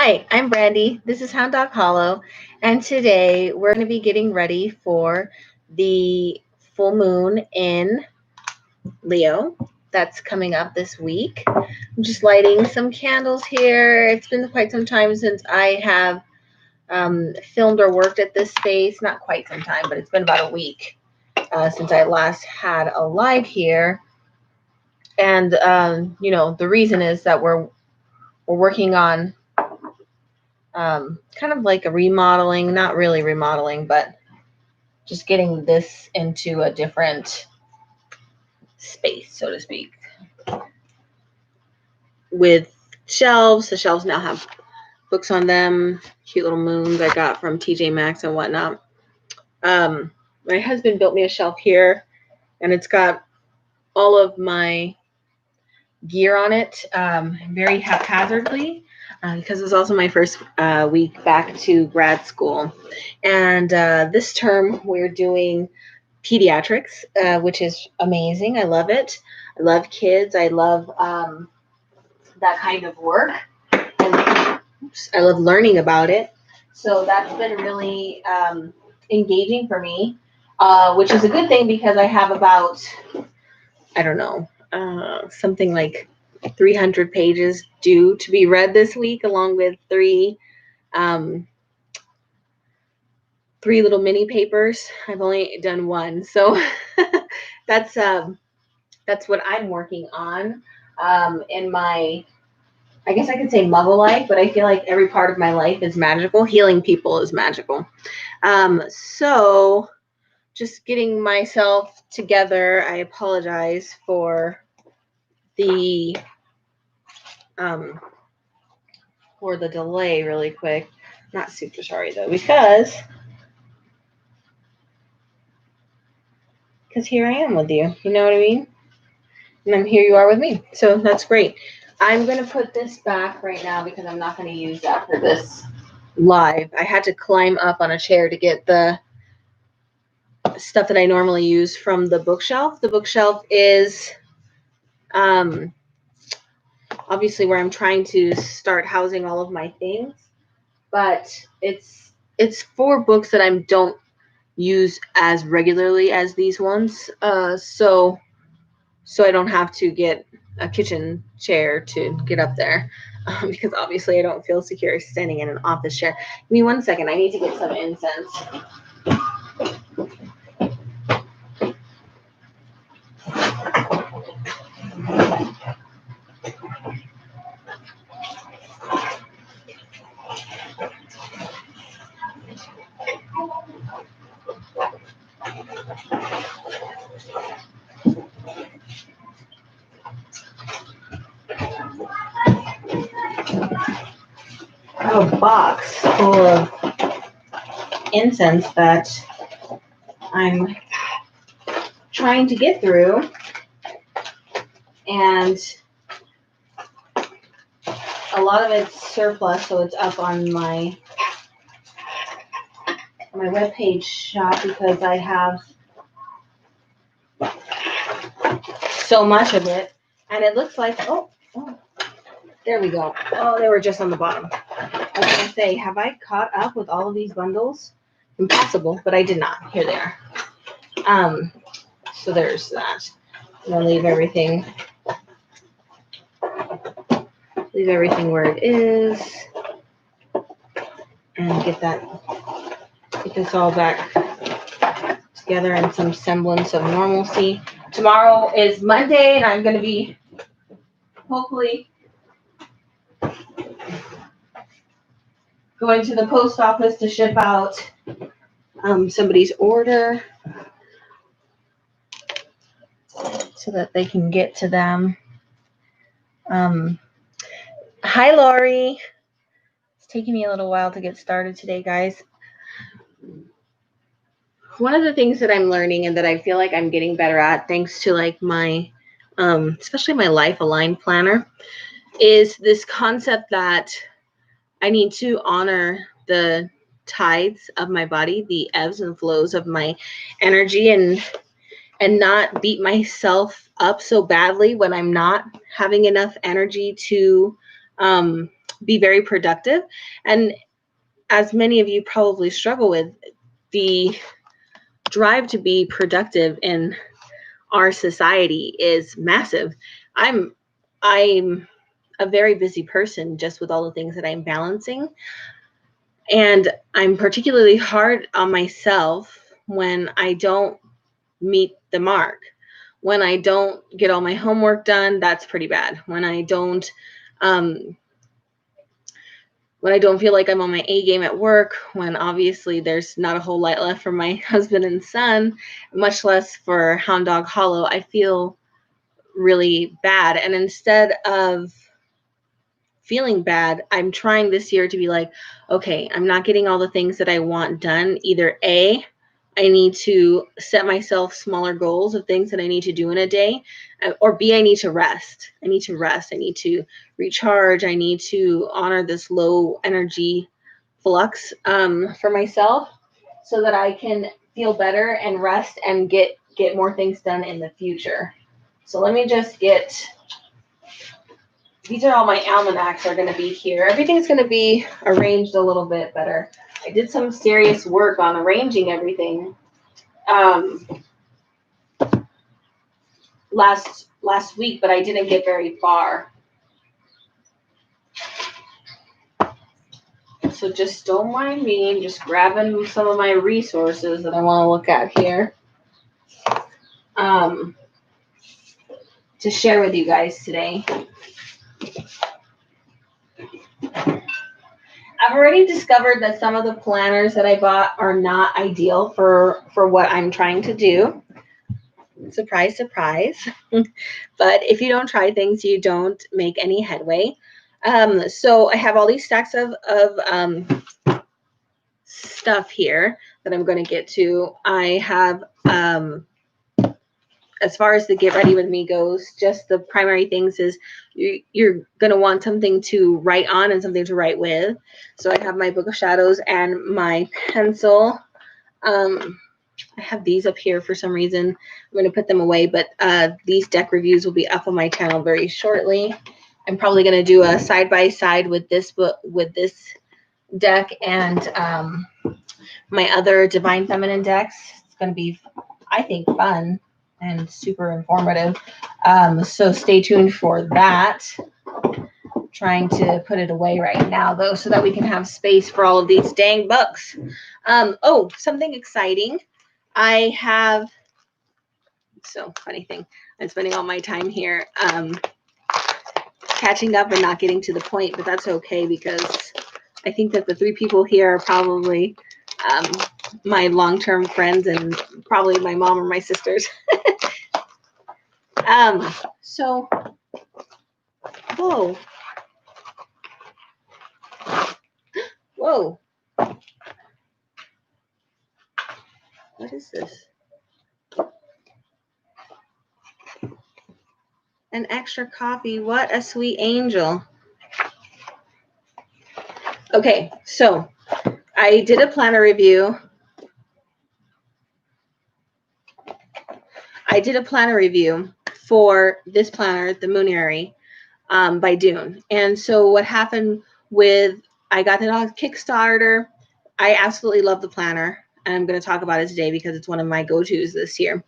Hi, I'm Brandy. This is Hound Dog Hollow, and today we're going to be getting ready for the full moon in Leo that's coming up this week. I'm just lighting some candles here. It's been quite some time since I have filmed or worked at this space. Not quite some time, but it's been about a week since I last had a live here. And the reason is that we're working on kind of like a remodeling, not really remodeling, but just getting this into a different space, so to speak. With shelves, the shelves now have books on them, cute little moons I got from TJ Maxx and whatnot. My husband built me a shelf here, and it's got all of my gear on it, very haphazardly. Because it's also my first week back to grad school. And this term we're doing pediatrics, which is amazing. I love it. I love kids. I love that kind of work. And I love learning about it. So that's been really engaging for me, which is a good thing because I have about, I don't know, something like 300 pages due to be read this week, along with three little mini papers. I've only done one, so that's what I'm working on in my, I guess I could say, muggle life, but I feel like every part of my life is magical. Healing people is magical. So just getting myself together. I apologize for the delay really quick. Not super sorry though, because here I am with you. You know what I mean? And here you are with me. So that's great. I'm going to put this back right now because I'm not going to use that for this live. I had to climb up on a chair to get the stuff that I normally use from the bookshelf. The bookshelf is obviously where I'm trying to start housing all of my things, but it's 4 books that I don't use as regularly as these ones, so I don't have to get a kitchen chair to get up there, because obviously I don't feel secure standing in an office chair. Give me 1 second. I need to get some incense. A box full of incense that I'm trying to get through, and a lot of it's surplus, so it's up on my webpage shop because I have so much of it, and it looks like, oh, there we go. Oh, they were just on the bottom. I was going to say, have I caught up with all of these bundles? Impossible, but I did not. Here they are. So there's that. I'm going to leave everything where it is, and get this all back together in some semblance of normalcy. Tomorrow is Monday, and I'm going to be hopefully going to the post office to ship out somebody's order so that they can get to them. Hi, Lori. It's taking me a little while to get started today, guys. One of the things that I'm learning and that I feel like I'm getting better at, thanks to like my, especially my Life Aligned planner, is this concept that I need to honor the tides of my body, the ebbs and flows of my energy, and not beat myself up so badly when I'm not having enough energy to be very productive. And as many of you probably struggle with, the drive to be productive in our society is massive. I'm a very busy person just with all the things that I'm balancing. And I'm particularly hard on myself when I don't meet the mark. When I don't get all my homework done, that's pretty bad. Um, when I don't feel like I'm on my A game at work, when obviously there's not a whole lot left for my husband and son, much less for Hound Dog Hollow, I feel really bad. And instead of feeling bad, I'm trying this year to be like, okay, I'm not getting all the things that I want done. Either A, I need to set myself smaller goals of things that I need to do in a day, or B, I need to rest. I need to recharge. I need to honor this low energy flux for myself so that I can feel better and rest and get more things done in the future. So let me just get, these are all my almanacs are going to be here. Everything's going to be arranged a little bit better. I did some serious work on arranging everything last week, but I didn't get very far. So just don't mind me. I'm just grabbing some of my resources that I want to look at here to share with you guys today. I've already discovered that some of the planners that I bought are not ideal for what I'm trying to do. Surprise, surprise. But if you don't try things, you don't make any headway. So I have all these stacks of stuff here that I'm going to get to. I have, as far as the get ready with me goes, just the primary things is you're going to want something to write on and something to write with. So I have my Book of Shadows and my pencil. I have these up here for some reason. I'm going to put them away, but these deck reviews will be up on my channel very shortly. I'm probably going to do a side-by-side with this book, with this deck and my other Divine Feminine decks. It's going to be, I think, fun and super informative. So stay tuned for that. I'm trying to put it away right now, though, so that we can have space for all of these dang books. Oh, something exciting. I have, so funny thing, I'm spending all my time here catching up and not getting to the point, but that's okay because I think that the three people here are probably my long-term friends and probably my mom or my sisters. So, whoa. Whoa. What is this? An extra coffee. What a sweet angel. Okay, so I did a planner review. For this planner, the Moonery, by Dune. And so what happened with, I got it on Kickstarter. I absolutely love the planner. And I'm going to talk about it today because it's one of my go-tos this year.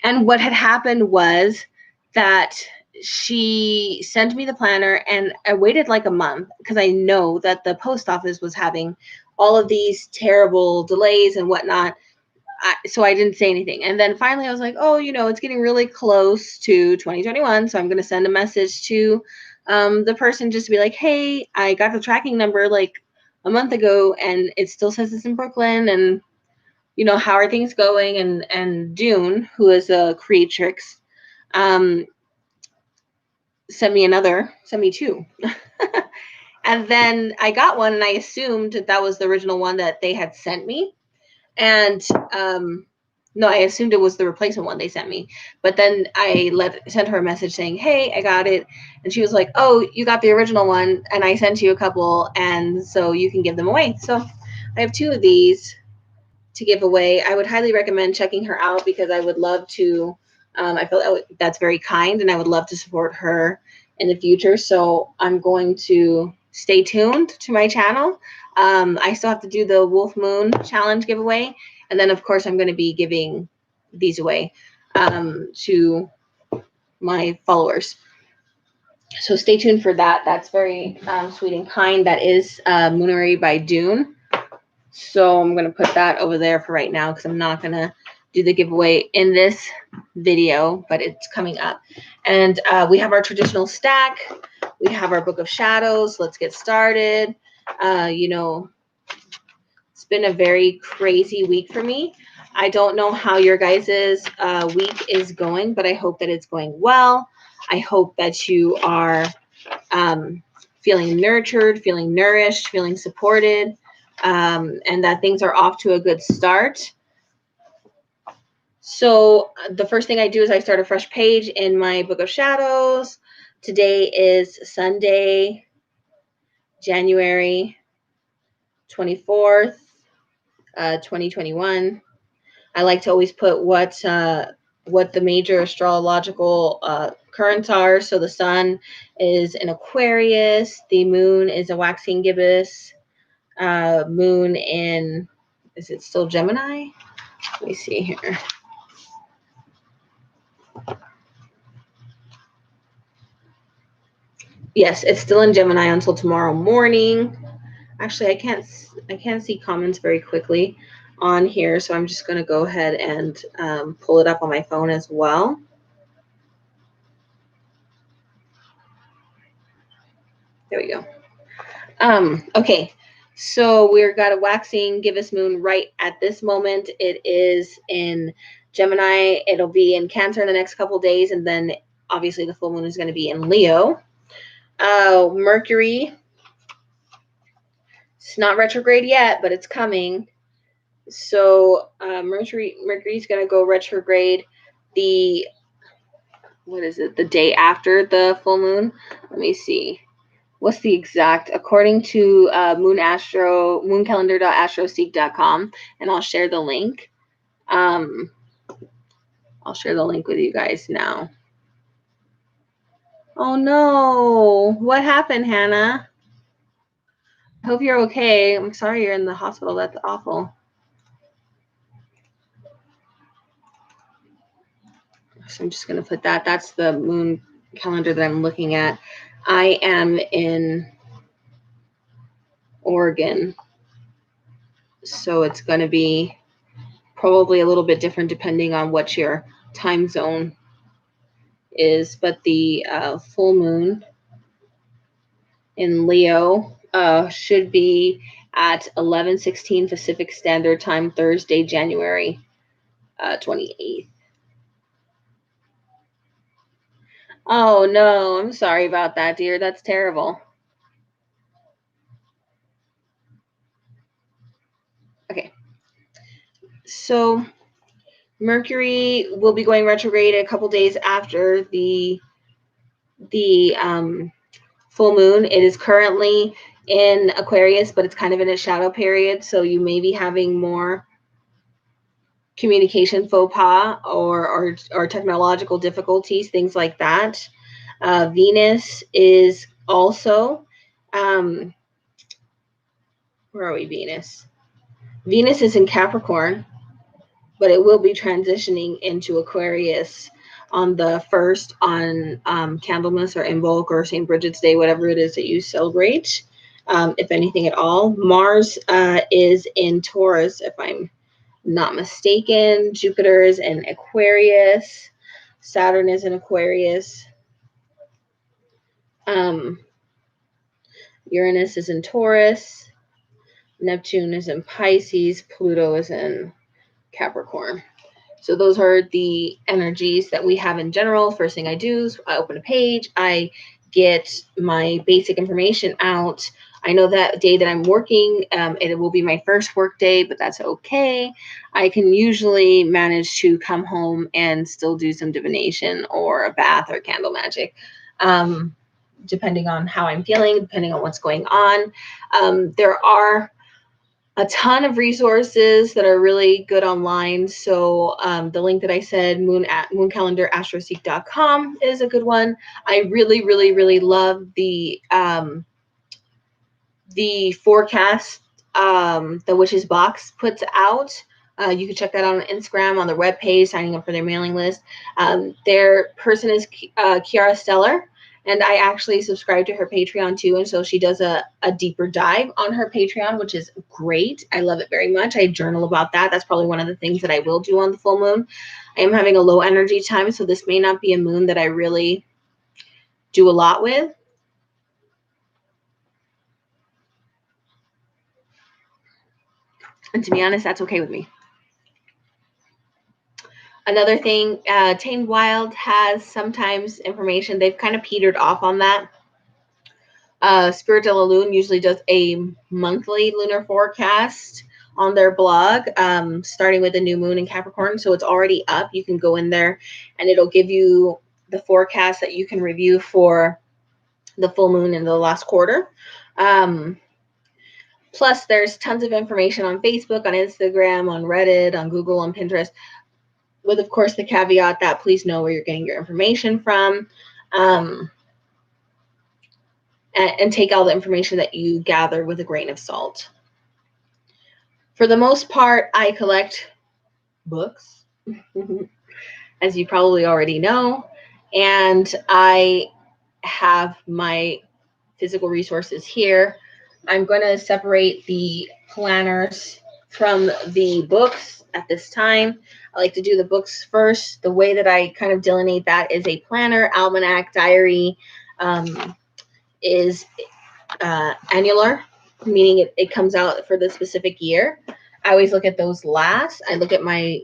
And what had happened was that she sent me the planner and I waited like a month because I know that the post office was having all of these terrible delays and whatnot. So I didn't say anything. And then finally I was like, oh, it's getting really close to 2021. So I'm going to send a message to the person just to be like, hey, I got the tracking number like a month ago and it still says it's in Brooklyn. And, how are things going? And Dune, who is a creatrix, sent me two. And then I got one and I assumed that was the original one that they had sent me. And no, I assumed it was the replacement one they sent me. But then I sent her a message saying, hey, I got it. And she was like, oh, you got the original one. And I sent you a couple. And so you can give them away. So I have two of these to give away. I would highly recommend checking her out because I would love to. I feel that's very kind. And I would love to support her in the future. So I'm going to stay tuned to my channel. I still have to do the Wolf Moon Challenge giveaway. And then, of course, I'm going to be giving these away to my followers. So stay tuned for that. That's very sweet and kind. That is Moonery by Dune. So I'm going to put that over there for right now because I'm not going to do the giveaway in this video, but it's coming up. And we have our traditional stack. We have our Book of Shadows. Let's get started. You know, it's been a very crazy week for me. I don't know how your guys' week is going, but I hope that it's going well. I hope that you are feeling nurtured, feeling nourished, feeling supported, and that things are off to a good start. So the first thing I do is I start a fresh page in my Book of Shadows. Today is Sunday, January 24th, 2021. I like to always put what the major astrological currents are. So the sun is in Aquarius, the moon is a waxing gibbous, moon in, is it still Gemini? Let me see here. Yes, it's still in Gemini until tomorrow morning. Actually, I can't see comments very quickly on here, so I'm just going to go ahead and pull it up on my phone as well. There we go. Okay, so we've got a waxing gibbous moon right at this moment. It is in Gemini. It'll be in Cancer in the next couple days, and then obviously the full moon is going to be in Leo. Mercury, it's not retrograde yet, but it's coming. So Mercury's going to go retrograde the day after the full moon. Let me see. What's the exact, according to mooncalendar.astroseek.com, and I'll share the link. I'll share the link with you guys now. Oh no, what happened, Hannah? I hope you're okay. I'm sorry you're in the hospital. That's awful. So I'm just going to put that. That's the moon calendar that I'm looking at. I am in Oregon, so it's going to be probably a little bit different depending on what your time zone is. But the full moon in Leo should be at 11:16 Pacific Standard Time, Thursday, January 28th. Oh no, I'm sorry about that, dear. That's terrible. Okay. So Mercury will be going retrograde a couple days after the full moon. It is currently in Aquarius, but it's kind of in a shadow period. So you may be having more communication faux pas or technological difficulties, things like that. Venus is also, where are we, Venus? Venus is in Capricorn, but it will be transitioning into Aquarius on the 1st on Candlemas or Imbolc or St. Bridget's Day, whatever it is that you celebrate, if anything at all. Mars is in Taurus, if I'm not mistaken. Jupiter is in Aquarius. Saturn is in Aquarius. Uranus is in Taurus. Neptune is in Pisces. Pluto is in Capricorn. So those are the energies that we have in general. First thing I do is I open a page. I get my basic information out. I know that day that I'm working, it will be my first work day, but that's okay. I can usually manage to come home and still do some divination or a bath or candle magic, depending on how I'm feeling, depending on what's going on. There are a ton of resources that are really good online. So the link that I said, mooncalendar.astroseek.com is a good one. I really, really, really love the the forecast the Witch's Box puts out. You can check that out on Instagram, on their webpage, signing up for their mailing list. Their person is Kiara Stellar, and I actually subscribe to her Patreon too, and so she does a deeper dive on her Patreon, which is great. I love it very much. I journal about that. That's probably one of the things that I will do on the full moon. I am having a low energy time, so this may not be a moon that I really do a lot with. And to be honest, that's okay with me. Another thing, Tamed Wild has sometimes information. They've kind of petered off on that. Spirit de la Lune usually does a monthly lunar forecast on their blog, starting with the new moon in Capricorn. So it's already up. You can go in there and it'll give you the forecast that you can review for the full moon in the last quarter. Plus, there's tons of information on Facebook, on Instagram, on Reddit, on Google, on Pinterest, with, of course, the caveat that please know where you're getting your information from, and take all the information that you gather with a grain of salt. For the most part, I collect books, as you probably already know, and I have my physical resources here. I'm going to separate the planners from the books at this time. I like to do the books first. The way that I kind of delineate that is a planner, almanac, diary, is annular, meaning it comes out for the specific year. I always look at those last. I look at my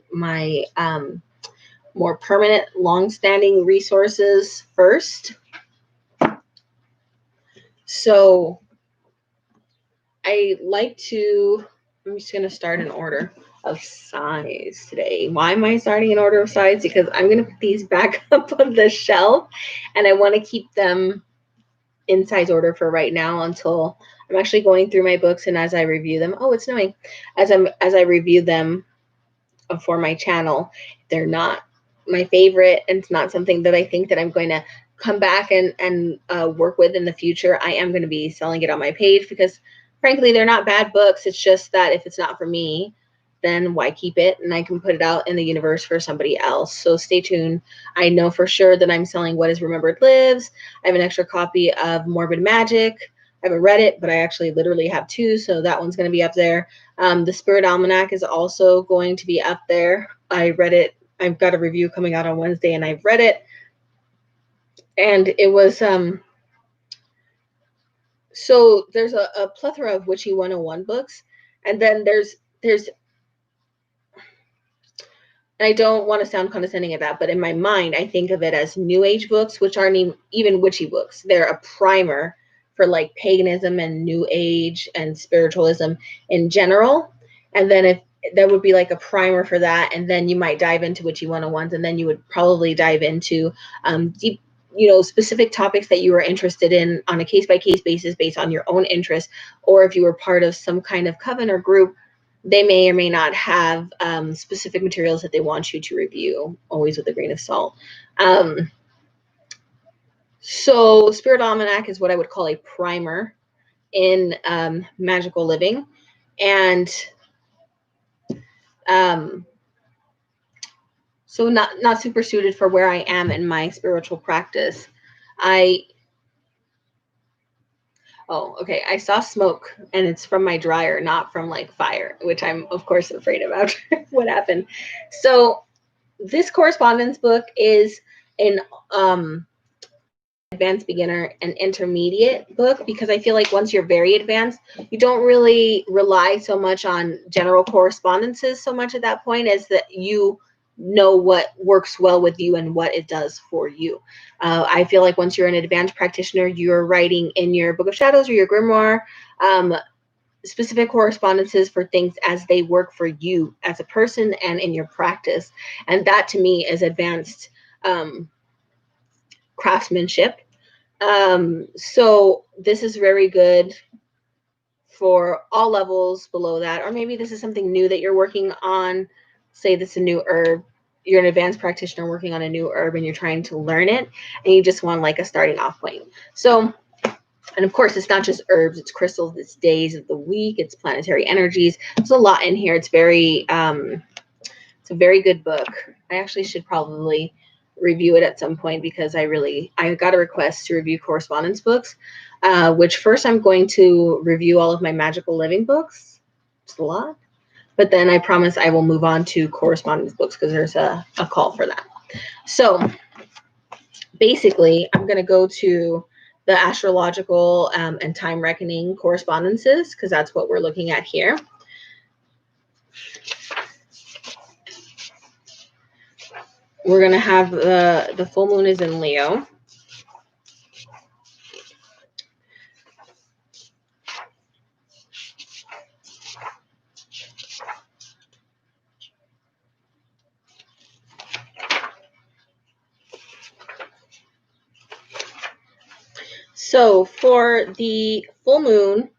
more permanent, long-standing resources first. So I like to, I'm just going to start in order of size today. Why am I starting in order of size? Because I'm going to put these back up on the shelf, and I want to keep them in size order for right now until I'm actually going through my books, and as I review them, oh, it's snowing. As I review them for my channel, they're not my favorite, and it's not something that I think that I'm going to come back and work with in the future. I am going to be selling it on my page because, frankly, they're not bad books. It's just that if it's not for me, then why keep it? And I can put it out in the universe for somebody else. So stay tuned. I know for sure that I'm selling What Is Remembered Lives. I have an extra copy of Morbid Magic. I haven't read it, but I actually literally have two, so that one's going to be up there. The Spirit Almanac is also going to be up there. I read it. I've got a review coming out on Wednesday, and I've read it. And it was... So there's a plethora of Witchy 101 books, and then there's I don't want to sound condescending at that, but in my mind, I think of it as New Age books, which aren't even witchy books. They're a primer for like paganism and New Age and spiritualism in general. And then if there would be like a primer for that, and then you might dive into Witchy 101s, and then you would probably dive into deep, specific topics that you were interested in on a case-by-case basis based on your own interest. Or if you were part of some kind of coven or group, they may or may not have specific materials that they want you to review, always with a grain of salt. So Spirit Almanac is what I would call a primer in magical living. And so not super suited for where I am in my spiritual practice. Oh, okay. I saw smoke, and it's from my dryer, not from like fire, which I'm of course afraid about. What happened? So this correspondence book is an advanced beginner and intermediate book, because I feel like once you're very advanced, you don't really rely so much on general correspondences so much at that point, as that you know what works well with you and what it does for you. I feel like once you're an advanced practitioner, you're writing in your Book of Shadows or your grimoire specific correspondences for things as they work for you as a person and in your practice. And that to me is advanced craftsmanship. So this is very good for all levels below that, or maybe this is something new that you're working on. Say this is a new herb. You're an advanced practitioner working on a new herb, and you're trying to learn it, and you just want like a starting off point. So And of course, it's not just herbs, it's crystals, it's days of the week, it's planetary energies. There's a lot in here. It's a very good book. I actually should probably review it at some point because I got a request to review correspondence books, which first I'm going to review all of my magical living books. It's a lot. But then I promise I will move on to correspondence books because there's a call for that. So basically, I'm going to go to the astrological and time reckoning correspondences because that's what we're looking at here. We're going to have the full moon is in Leo. So for the full moon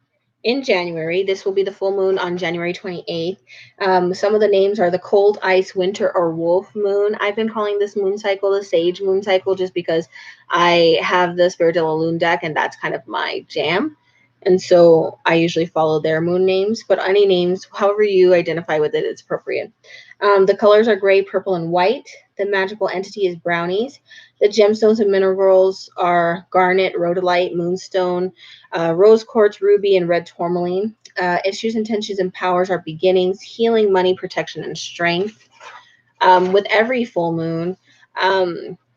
in January, this will be the full moon on January 28th. Some of the names are the cold, ice, winter, or wolf moon. I've been calling this moon cycle the sage moon cycle just because I have the Spirit de la Lune deck and that's kind of my jam. And so I usually follow their moon names, but any names, however you identify with it, it's appropriate. The colors are gray, purple, and white. The magical entity is brownies. The gemstones and minerals are garnet, rhodolite, moonstone, rose quartz, ruby, and red tourmaline. Issues, intentions, and powers are beginnings, healing, money, protection, and strength. With every full moon,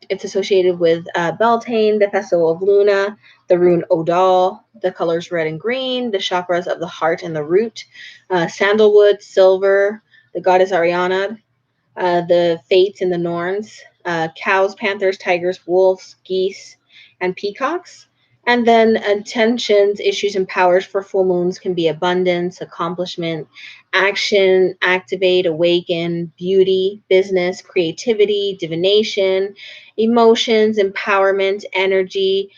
it's associated with Beltane, the festival of Luna, the rune Odal, the colors red and green, the chakras of the heart and the root, sandalwood, silver, the goddess Ariana, the fates and the Norns, cows, panthers, tigers, wolves, geese, and peacocks. And then intentions, issues, and powers for full moons can be abundance, accomplishment, action, activate, awaken, beauty, business, creativity, divination, emotions, empowerment, energy,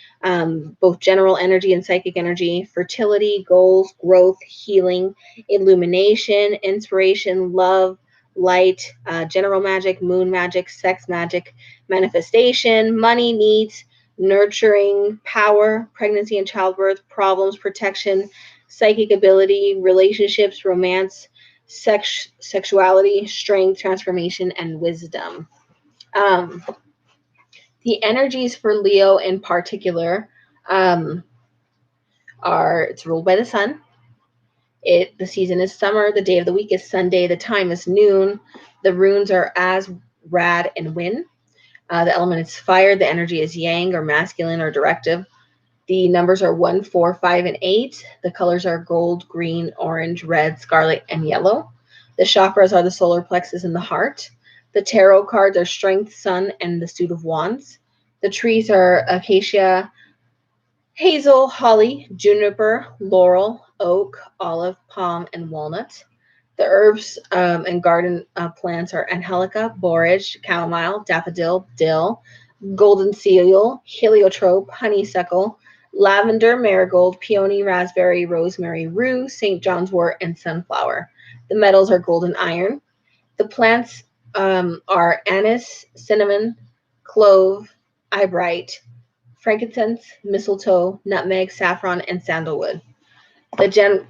both general energy and psychic energy, fertility, goals, growth, healing, illumination, inspiration, love, light, general magic, moon magic, sex magic, manifestation, money, needs, nurturing, power, pregnancy and childbirth, problems, protection, psychic ability, relationships, romance, sexuality, strength, transformation, and wisdom. The energies for Leo in particular are it's ruled by the sun. The season is summer. The day of the week is Sunday. The time is noon. The runes are as, rad, and win. The element is fire. The energy is yang or masculine or directive. The numbers are 1, 4, 5, and 8. The colors are gold, green, orange, red, scarlet, and yellow. The chakras are the solar plexus and the heart. The tarot cards are strength, sun, and the suit of wands. The trees are acacia, hazel, holly, juniper, laurel, oak, olive, palm, and walnut. The herbs and garden plants are angelica, borage, chamomile, daffodil, dill, golden seal, heliotrope, honeysuckle, lavender, marigold, peony, raspberry, rosemary, rue, St. John's wort, and sunflower. The metals are gold and iron. The plants are anise, cinnamon, clove, eyebright, frankincense, mistletoe, nutmeg, saffron, and sandalwood. The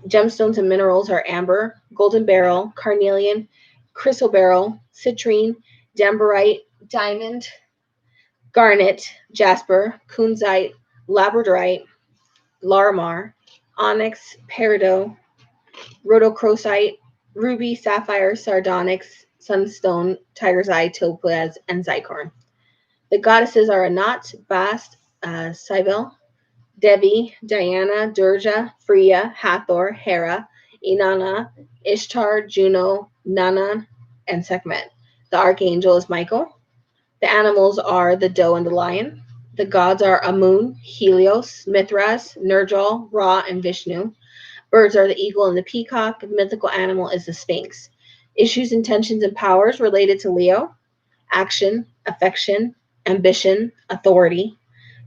gemstones and minerals are amber, golden beryl, carnelian, chrysoberyl, citrine, dambarite, diamond, garnet, jasper, kunzite, labradorite, larimar, onyx, peridot, rhodochrosite, ruby, sapphire, sardonyx, sunstone, tiger's eye, topaz, and zircon. The goddesses are Anat, Bast, Cybele, Devi, Diana, Durga, Freya, Hathor, Hera, Inanna, Ishtar, Juno, Nana, and Sekhmet. The archangel is Michael. The animals are the doe and the lion. The gods are Amun, Helios, Mithras, Nergal, Ra, and Vishnu. Birds are the eagle and the peacock. The mythical animal is the sphinx. Issues, intentions, and powers related to Leo: action, affection, ambition, authority,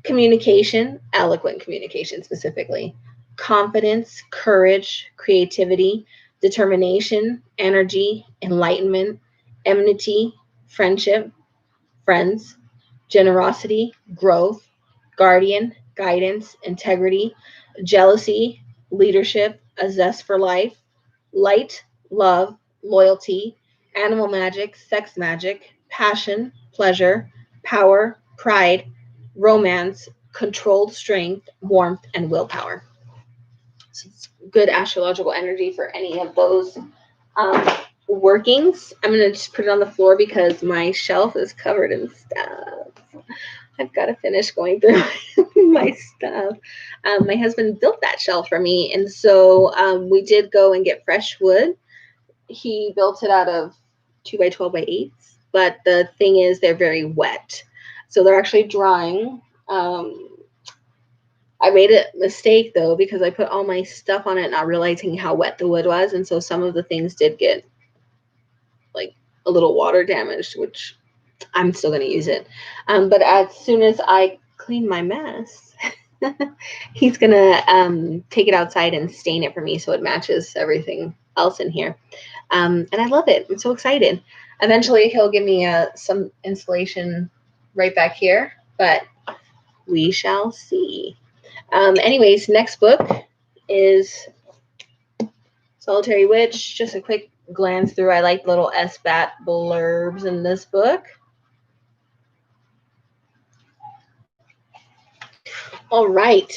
communication, eloquent communication specifically, confidence, courage, creativity, determination, energy, enlightenment, enmity, friendship, friends, generosity, growth, guardian, guidance, integrity, jealousy, leadership, a zest for life, light, love, loyalty, animal magic, sex magic, passion, pleasure, power, pride, romance, controlled strength, warmth, and willpower. So it's good astrological energy for any of those um, workings. I'm going to just put it on the floor because my shelf is covered in stuff. I've got to finish going through my stuff. My husband built that shelf for me, and so we did go and get fresh wood. He built it out of 2 by 12 by 8s, but the thing is they're very wet, so they're actually drying. I made a mistake though because I put all my stuff on it not realizing how wet the wood was, and so some of the things did get like a little water damaged, which I'm still going to use it. But as soon as I clean my mess, he's going to take it outside and stain it for me so it matches everything else in here. And I love it. I'm so excited. Eventually, he'll give me some installation right back here, but we shall see. Anyways, next book is Solitary Witch. Just a quick glance through. I like little esbat blurbs in this book. All right.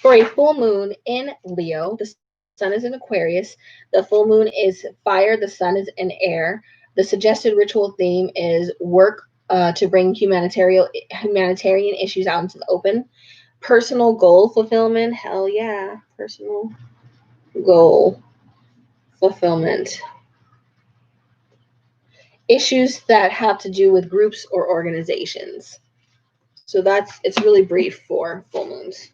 For a full moon in Leo, the sun is in Aquarius. The full moon is fire. The sun is in air. The suggested ritual theme is work to bring humanitarian issues out into the open. Personal goal fulfillment. Hell yeah. Personal goal fulfillment. Issues that have to do with groups or organizations. So it's really brief for full moons.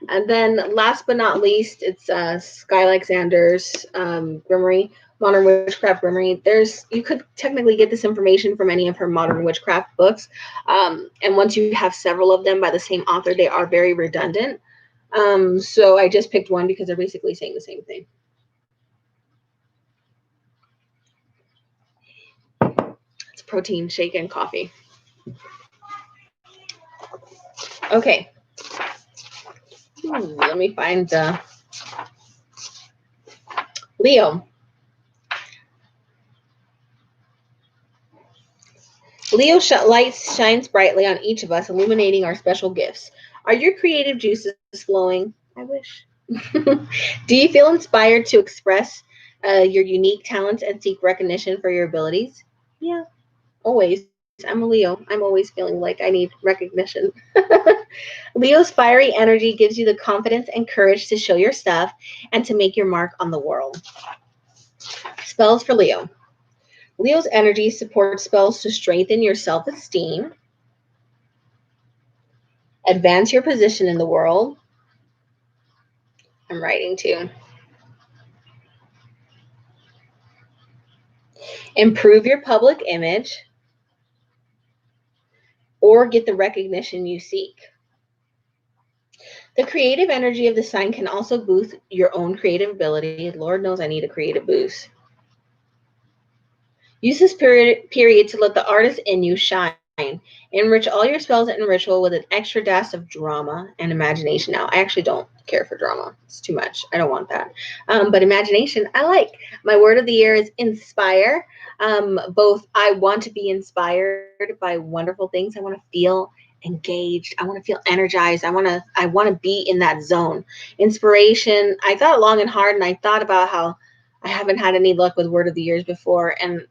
And then last but not least, it's Sky Alexander's Grimory, Modern Witchcraft Grimory. You could technically get this information from any of her Modern Witchcraft books. And once you have several of them by the same author, they are very redundant. So I just picked one because they're basically saying the same thing. It's protein shake and coffee. Okay. Let me find Leo. Leo light shines brightly on each of us, illuminating our special gifts. Are your creative juices flowing? I wish. Do you feel inspired to express your unique talents and seek recognition for your abilities? Yeah, always. I'm a Leo. I'm always feeling like I need recognition. Leo's fiery energy gives you the confidence and courage to show your stuff and to make your mark on the world. Spells for Leo. Leo's energy supports spells to strengthen your self-esteem, advance your position in the world. I'm writing too. Improve your public image, or get the recognition you seek. The creative energy of the sign can also boost your own creative ability. Lord knows I need a creative boost. Use this period to let the artist in you shine. Enrich all your spells and ritual with an extra dash of drama and imagination. Now, I actually don't care for drama. It's too much. I don't want that. But imagination, I like. My word of the year is inspire. Both I want to be inspired by wonderful things. I want to feel engaged. I want to feel energized. I want to be in that zone. Inspiration. I thought long and hard, and I thought about how I haven't had any luck with word of the years before, and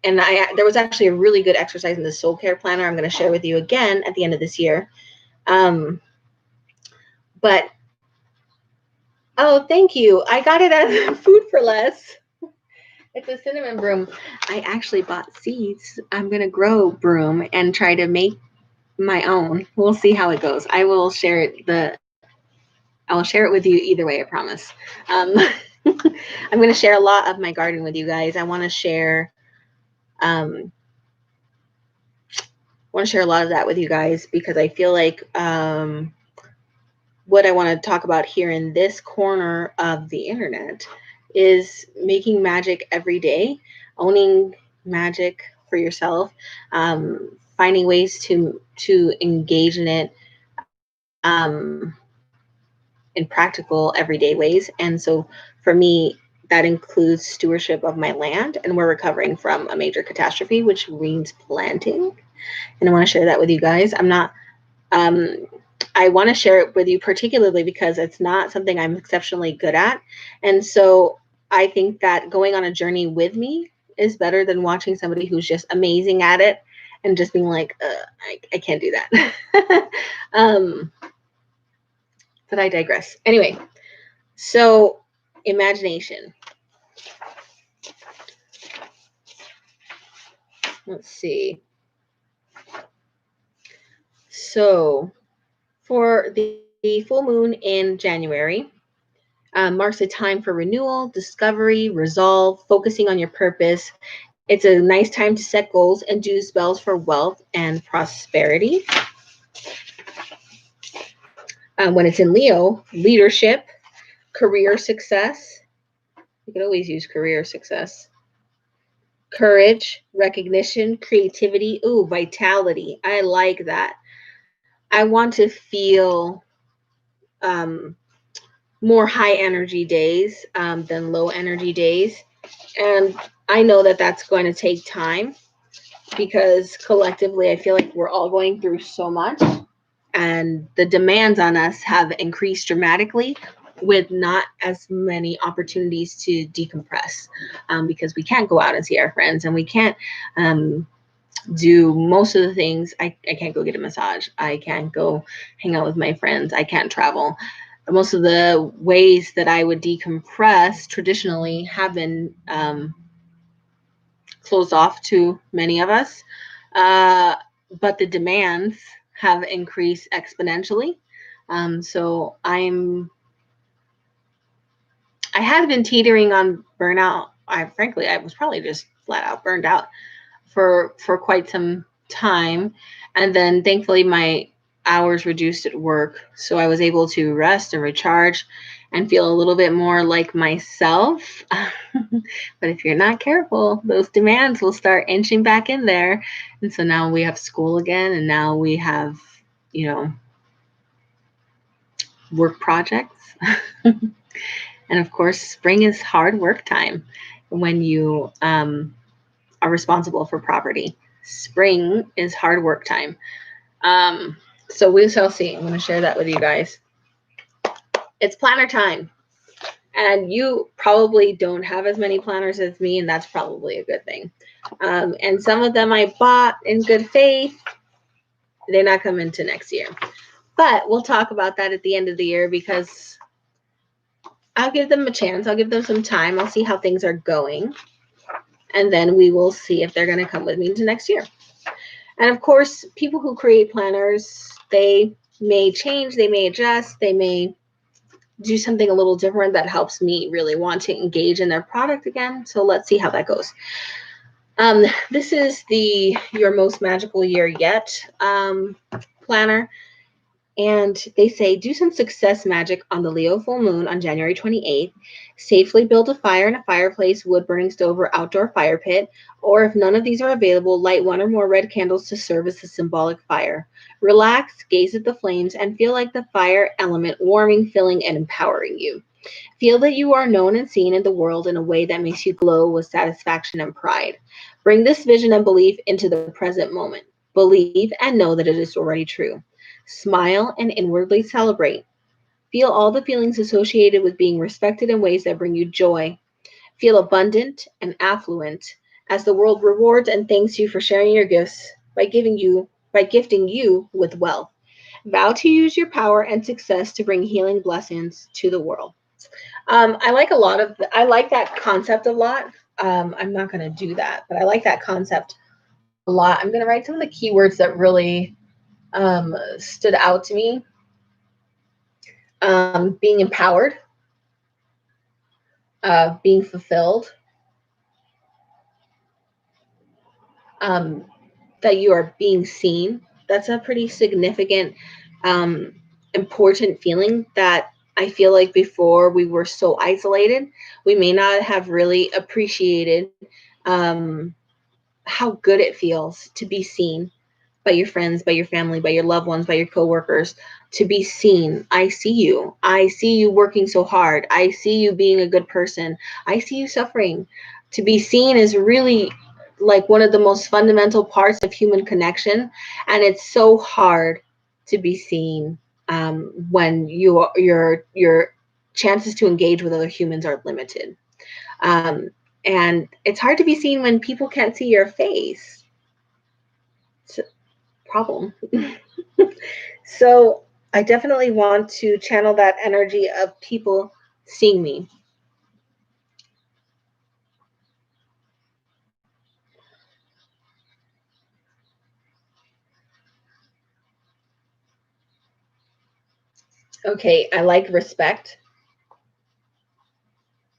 there was actually a really good exercise in the soul care planner I'm going to share with you again at the end of this year. But oh, thank you. I got it as Food for Less. It's a cinnamon broom. I actually bought seeds. I'm going to grow broom and try to make my own. We'll see how it goes. I will share it with you either way, I promise. I'm going to share a lot of my garden with you guys. I want to share a lot of that with you guys because I feel like what I want to talk about here in this corner of the internet is making magic every day, owning magic for yourself, finding ways to engage in it in practical everyday ways. And so for me, that includes stewardship of my land, and we're recovering from a major catastrophe, which means planting. And I want to share that with you guys. I want to share it with you particularly because it's not something I'm exceptionally good at. And so I think that going on a journey with me is better than watching somebody who's just amazing at it and just being like, I can't do that. But I digress. Anyway, so imagination. Let's see. So for the full moon in January, marks a time for renewal, discovery, resolve, focusing on your purpose. It's a nice time to set goals and do spells for wealth and prosperity. When it's in Leo, leadership, career success. You can always use career success. Courage, recognition, creativity. Ooh, vitality. I like that. I want to feel more high energy days than low energy days. And I know that that's going to take time because collectively I feel like we're all going through so much and the demands on us have increased dramatically with not as many opportunities to decompress because we can't go out and see our friends and we can't do most of the things. I can't go get a massage. I can't go hang out with my friends. I can't travel. Most of the ways that I would decompress traditionally have been closed off to many of us. But the demands have increased exponentially. So I had been teetering on burnout. Frankly, I was probably just flat out burned out for quite some time. And then thankfully my hours reduced at work. So I was able to rest and recharge and feel a little bit more like myself. But if you're not careful, those demands will start inching back in there. And so now we have school again, and now we have, work projects. And of course, spring is hard work time when you are responsible for property. Spring is hard work time. So we shall see. I'm going to share that with you guys. It's planner time. And you probably don't have as many planners as me, and that's probably a good thing. And some of them I bought in good faith. They're not coming to next year. But we'll talk about that at the end of the year because I'll give them a chance. I'll give them some time. I'll see how things are going. And then we will see if they're going to come with me into next year. And of course, people who create planners, they may change, they may adjust, they may do something a little different that helps me really want to engage in their product again. So let's see how that goes. This is the Your Most Magical Year Yet planner. And they say, do some success magic on the Leo full moon on January 28th. Safely build a fire in a fireplace, wood burning stove, or outdoor fire pit. Or if none of these are available, light one or more red candles to serve as a symbolic fire. Relax, gaze at the flames, and feel like the fire element warming, filling, and empowering you. Feel that you are known and seen in the world in a way that makes you glow with satisfaction and pride. Bring this vision and belief into the present moment. Believe and know that it is already true. Smile and inwardly celebrate. Feel all the feelings associated with being respected in ways that bring you joy. Feel abundant and affluent as the world rewards and thanks you for sharing your gifts by gifting you with wealth. Vow to use your power and success to bring healing blessings to the world. I like that concept a lot. I'm not going to do that, but I like that concept a lot. I'm going to write some of the keywords that really stood out to me. Being empowered, being fulfilled, that you are being seen. That's a pretty significant, important feeling that I feel like before we were so isolated, we may not have really appreciated how good it feels to be seen, by your friends, by your family, by your loved ones, by your coworkers, to be seen. I see you. I see you working so hard. I see you being a good person. I see you suffering. To be seen is really like one of the most fundamental parts of human connection, and it's so hard to be seen when your chances to engage with other humans are limited. Um, and it's hard to be seen when people can't see your face. It's a problem. So I definitely want to channel that energy of people seeing me. Okay, I like respect.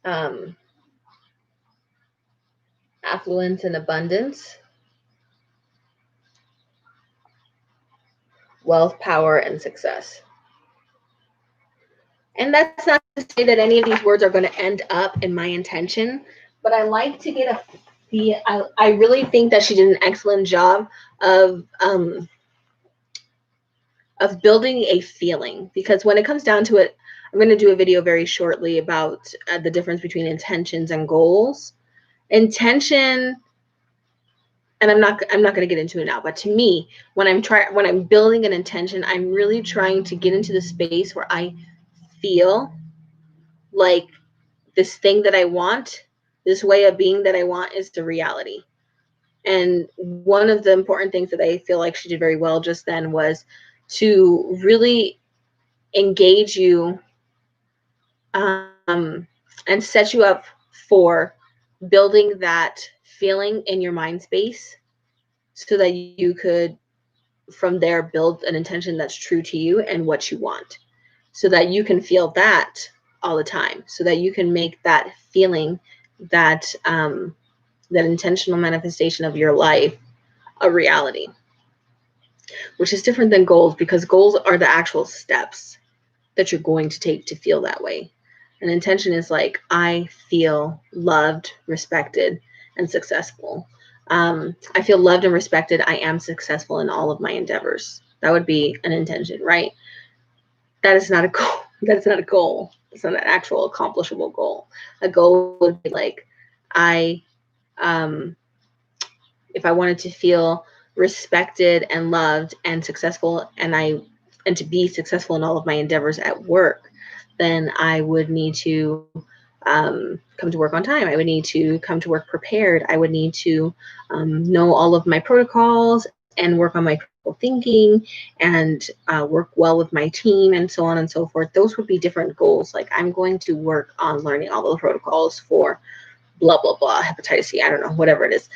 Um, Affluence and abundance, wealth, power, and success. And that's not to say that any of these words are going to end up in my intention, but I like to get I really think that she did an excellent job of building a feeling, because when it comes down to it, I'm going to do a video very shortly about the difference between intentions and goals. Intention, and I'm not going to get into it now, but to me, when I'm building an intention, I'm really trying to get into the space where I feel like this thing that I want, this way of being that I want, is the reality. And one of the important things that I feel like she did very well just then was to really engage you and set you up for building that feeling in your mind space so that you could from there build an intention that's true to you and what you want, so that you can feel that all the time, so that you can make that feeling, that that intentional manifestation of your life a reality, which is different than goals, because goals are the actual steps that you're going to take to feel that way. An intention is like, I feel loved, respected, and successful. I feel loved and respected. I am successful in all of my endeavors. That would be an intention, right? That is not a goal. That is not a goal. It's not an actual accomplishable goal. A goal would be like, I, if I wanted to feel respected and loved and successful, and to be successful in all of my endeavors at work, then I would need to come to work on time. I would need to come to work prepared. I would need to know all of my protocols and work on my critical thinking and work well with my team and so on and so forth. Those would be different goals. Like, I'm going to work on learning all the protocols for blah, blah, blah, hepatitis C, I don't know, whatever it is.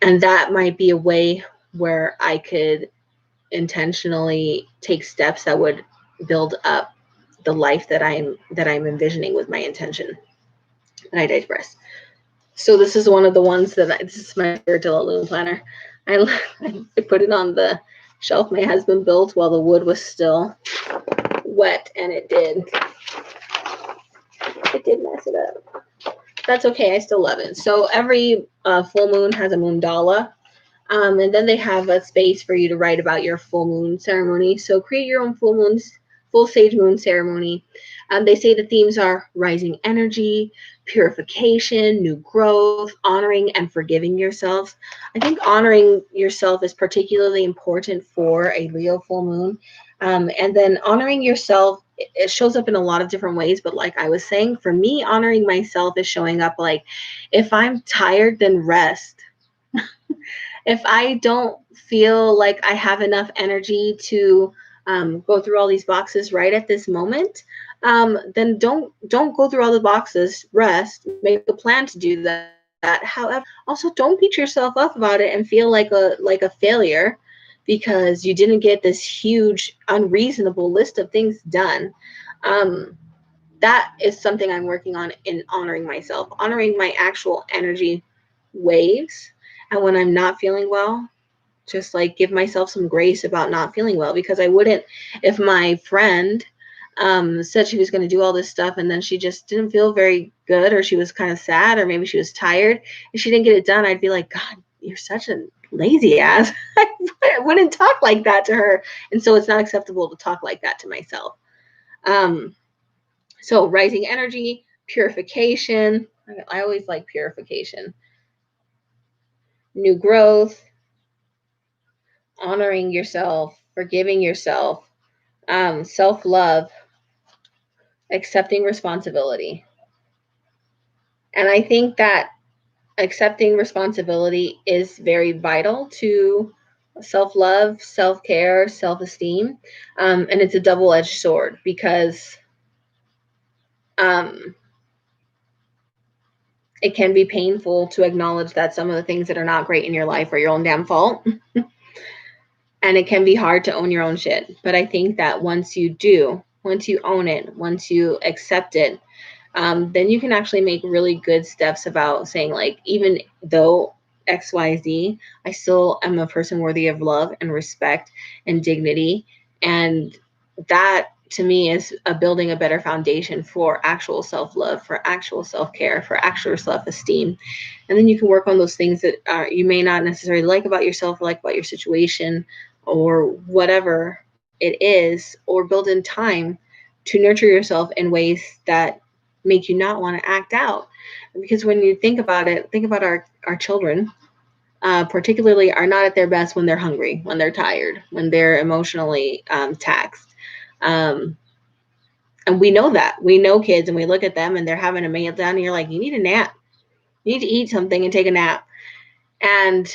And that might be a way where I could intentionally take steps that would build up the life that I'm envisioning with my intention. And I digress. So this is one of the ones that this is my Spiritual Loom Planner. I put it on the shelf my husband built while the wood was still wet, and it did mess it up. That's okay. I still love it. So every full moon has a mandala. And then they have a space for you to write about your full moon ceremony. So create your own full sage moon ceremony. They say the themes are rising energy, purification, new growth, honoring and forgiving yourself. I think honoring yourself is particularly important for a Leo full moon. And then honoring yourself, it shows up in a lot of different ways. But like I was saying, for me, honoring myself is showing up like, if I'm tired, then rest. If I don't feel like I have enough energy to go through all these boxes right at this moment, then don't go through all the boxes. Rest. Make a plan to do that. However, also don't beat yourself up about it and feel like a failure because you didn't get this huge, unreasonable list of things done. That is something I'm working on in honoring myself, honoring my actual energy waves. And when I'm not feeling well, just like give myself some grace about not feeling well, because I wouldn't, if my friend said she was going to do all this stuff and then she just didn't feel very good, or she was kind of sad, or maybe she was tired and she didn't get it done, I'd be like, God, you're such a lazy ass. I wouldn't talk like that to her. And so it's not acceptable to talk like that to myself. So rising energy, purification. I always like purification. New growth, honoring yourself, forgiving yourself, self-love, accepting responsibility. And I think that accepting responsibility is very vital to self-love, self-care, self-esteem. And it's a double-edged sword because it can be painful to acknowledge that some of the things that are not great in your life are your own damn fault. And it can be hard to own your own shit. But I think that once you own it, once you accept it, then you can actually make really good steps about saying, like, even though XYZ, I still am a person worthy of love and respect and dignity. And that to me is building a better foundation for actual self-love, for actual self-care, for actual self-esteem. And then you can work on those things that you may not necessarily like about yourself, or like about your situation, or whatever it is, or build in time to nurture yourself in ways that make you not want to act out. Because when you think about it, think about our children, particularly, are not at their best when they're hungry, when they're tired, when they're emotionally taxed. And we know that. We know kids, and we look at them and they're having a meltdown, and you're like, you need a nap. You need to eat something and take a nap. And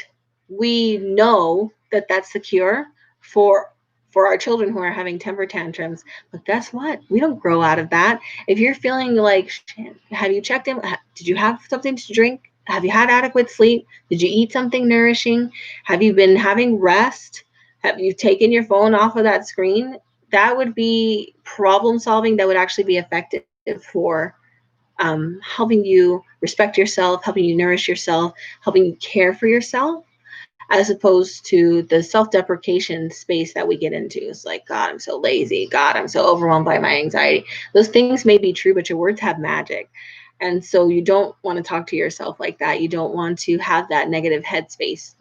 we know that that's the cure for our children who are having temper tantrums. But guess what? We don't grow out of that. If you're feeling like, have you checked in? Did you have something to drink? Have you had adequate sleep? Did you eat something nourishing? Have you been having rest? Have you taken your phone off of that screen? That would be problem solving. That would actually be effective for helping you respect yourself, helping you nourish yourself, helping you care for yourself, as opposed to the self-deprecation space that we get into. It's like, God, I'm so lazy. God, I'm so overwhelmed by my anxiety. Those things may be true, but your words have magic. And so you don't want to talk to yourself like that. You don't want to have that negative headspace.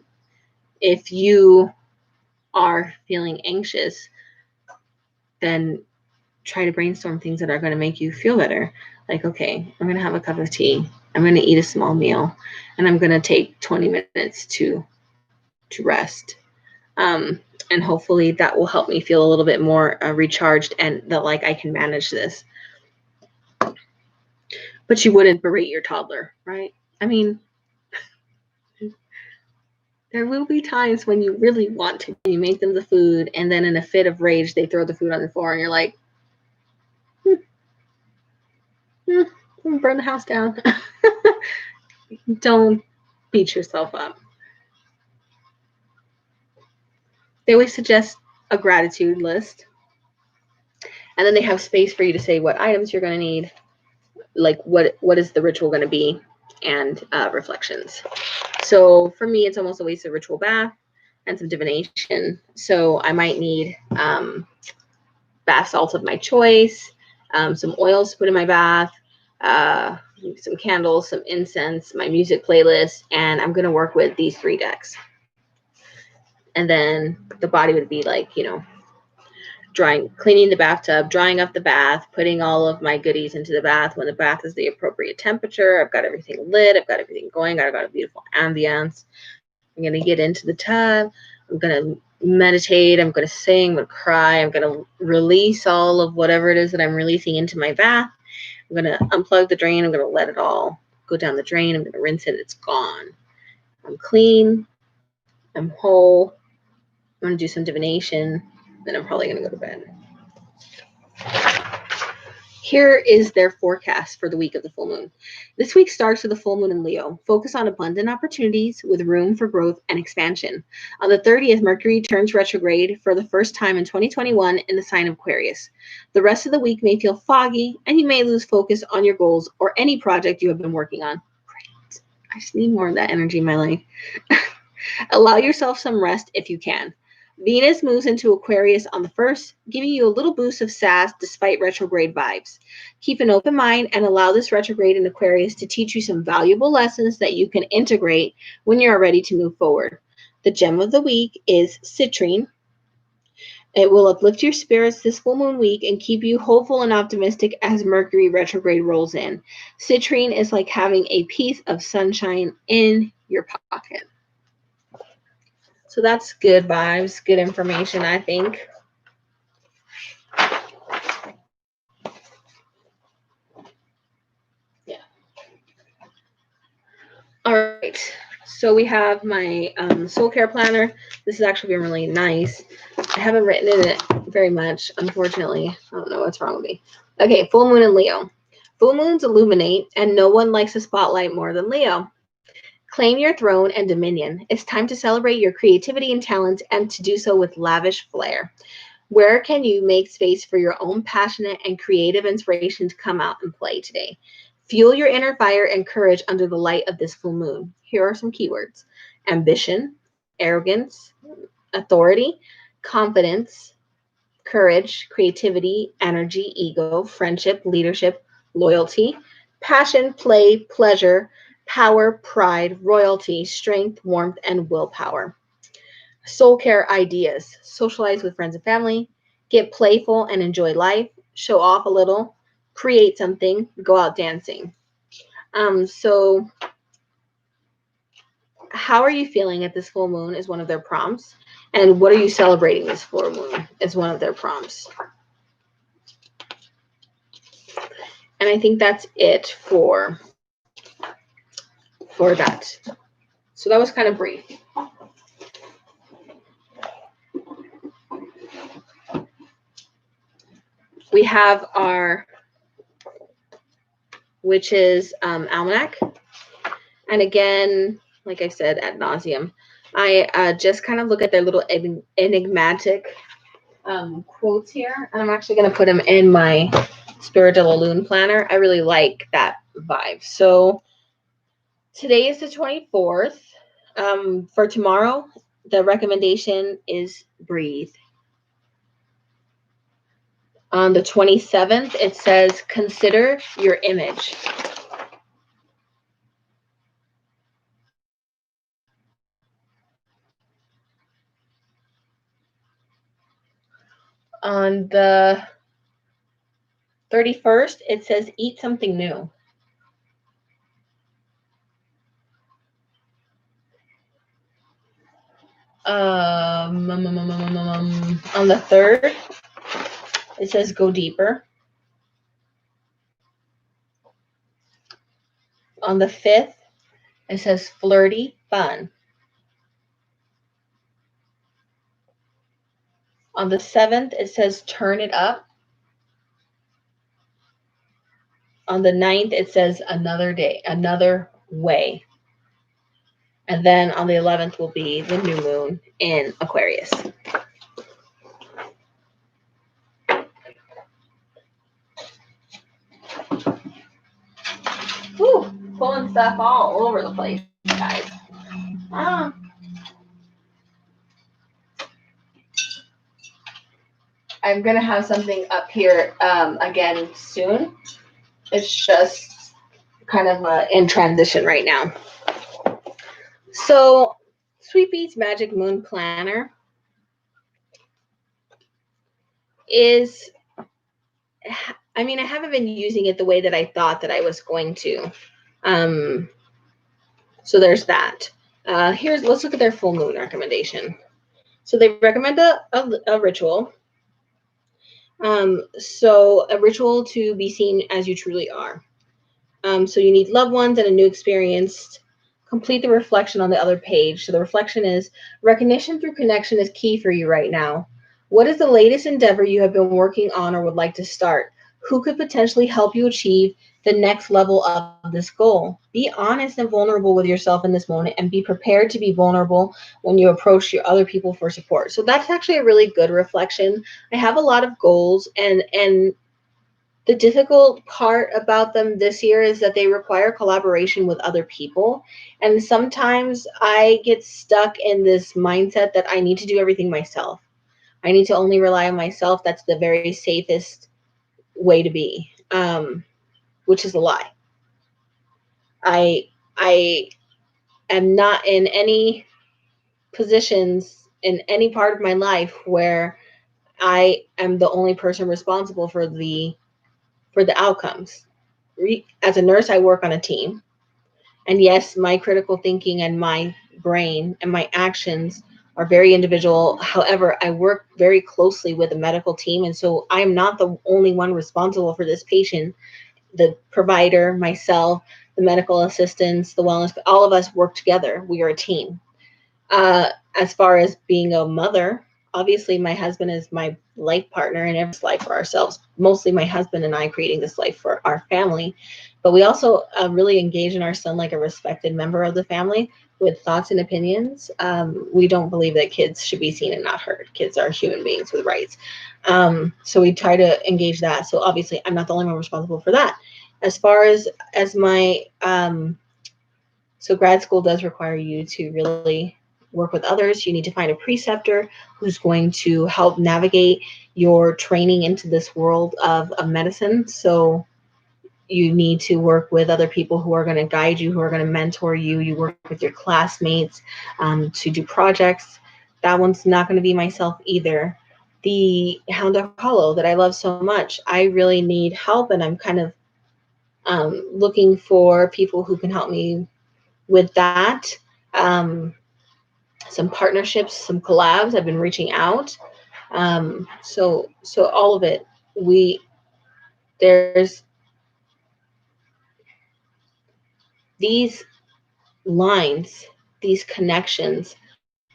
If you are feeling anxious, then try to brainstorm things that are going to make you feel better. Like, okay, I'm going to have a cup of tea. I'm going to eat a small meal, and I'm going to take 20 minutes to rest. And hopefully that will help me feel a little bit more recharged, and that, like, I can manage this. But you wouldn't berate your toddler, right? I mean, there will be times when you really want to. You make them the food, and then in a fit of rage, they throw the food on the floor, and you're like, burn the house down. Don't beat yourself up. They always suggest a gratitude list. And then they have space for you to say what items you're going to need, like what is the ritual going to be, and reflections. So for me, it's almost always a ritual bath and some divination. So I might need bath salts of my choice, some oils to put in my bath, some candles, some incense, my music playlist, and I'm going to work with these 3 decks. And then the body would be like, cleaning the bathtub, drying up the bath, putting all of my goodies into the bath when the bath is the appropriate temperature. I've got everything lit. I've got everything going. I've got a beautiful ambience. I'm going to get into the tub. I'm going to meditate. I'm going to sing. I'm going to cry. I'm going to release all of whatever it is that I'm releasing into my bath. I'm going to unplug the drain. I'm going to let it all go down the drain. I'm going to rinse it. It's gone. I'm clean. I'm whole. I'm going to do some divination. Then I'm probably going to go to bed. Here is their forecast for the week of the full moon. This week starts with the full moon in Leo. Focus on abundant opportunities with room for growth and expansion. On the 30th, Mercury turns retrograde for the first time in 2021 in the sign of Aquarius. The rest of the week may feel foggy, and you may lose focus on your goals or any project you have been working on. Great. I just need more of that energy in my life. Allow yourself some rest if you can. Venus moves into Aquarius on the 1st, giving you a little boost of sass despite retrograde vibes. Keep an open mind and allow this retrograde in Aquarius to teach you some valuable lessons that you can integrate when you are ready to move forward. The gem of the week is citrine. It will uplift your spirits this full moon week and keep you hopeful and optimistic as Mercury retrograde rolls in. Citrine is like having a piece of sunshine in your pocket. So that's good vibes, good information, I think. Yeah. All right. So we have my soul care planner. This has actually been really nice. I haven't written in it very much, unfortunately. I don't know what's wrong with me. Okay, full moon in Leo. Full moons illuminate, and no one likes the spotlight more than Leo. Claim your throne and dominion. It's time to celebrate your creativity and talent, and to do so with lavish flair. Where can you make space for your own passionate and creative inspiration to come out and play today? Fuel your inner fire and courage under the light of this full moon. Here are some keywords: ambition, arrogance, authority, confidence, courage, creativity, energy, ego, friendship, leadership, loyalty, passion, play, pleasure, power, pride, royalty, strength, warmth, and willpower. Soul care ideas: socialize with friends and family, get playful and enjoy life, show off a little, create something, go out dancing. So how are you feeling at this full moon is one of their prompts. And what are you celebrating this full moon is one of their prompts. And I think that's it for that. So that was kind of brief. We have our Witch's Almanac. And again, like I said, ad nauseum, I just kind of look at their little enigmatic quotes here. And I'm actually going to put them in my Spirit de la Lune planner. I really like that vibe. So today is the 24th. For tomorrow, the recommendation is breathe. On the 27th, it says consider your image. On the 31st, it says eat something new. On the 3rd, it says go deeper. On the 5th, it says flirty fun. On the 7th, it says turn it up. On the 9th, it says another day, another way. And then on the 11th will be the new moon in Aquarius. Whew, pulling stuff all over the place, guys. I'm going to have something up here again soon. It's just kind of in transition right now. So, Sweet Beats Magic Moon Planner is, I mean, I haven't been using it the way that I thought that I was going to. So there's that. Let's look at their full moon recommendation. So they recommend a ritual. So a ritual to be seen as you truly are. So you need loved ones and a new experience. Complete the reflection on the other page. So the reflection is recognition through connection is key for you right now. What is the latest endeavor you have been working on or would like to start? Who could potentially help you achieve the next level of this goal? Be honest and vulnerable with yourself in this moment, and be prepared to be vulnerable when you approach your other people for support. So that's actually a really good reflection. I have a lot of goals, and the difficult part about them this year is that they require collaboration with other people. And sometimes I get stuck in this mindset that I need to do everything myself. I need to only rely on myself. That's the very safest way to be, which is a lie. I am not in any positions in any part of my life where I am the only person responsible for the outcomes. As a nurse, I work on a team. And yes, my critical thinking and my brain and my actions are very individual. However, I work very closely with a medical team. And so I am not the only one responsible for this patient. The provider, myself, the medical assistants, the wellness, all of us work together. We are a team. As far as being a mother, obviously my husband is my life partner and every life for ourselves. Mostly my husband and I creating this life for our family. But we also really engage in our son like a respected member of the family with thoughts and opinions. We don't believe that kids should be seen and not heard. Kids are human beings with rights. So we try to engage that. So obviously I'm not the only one responsible for that. As far as my, so grad school does require you to really work with others. You need to find a preceptor who's going to help navigate your training into this world of medicine. So you need to work with other people who are going to guide you, who are going to mentor you. You work with your classmates to do projects. That one's not going to be myself either. The Hound of Hollow that I love so much, I really need help, and I'm kind of looking for people who can help me with that. Some partnerships, some collabs. I've been reaching out. So all of it. There's these lines, these connections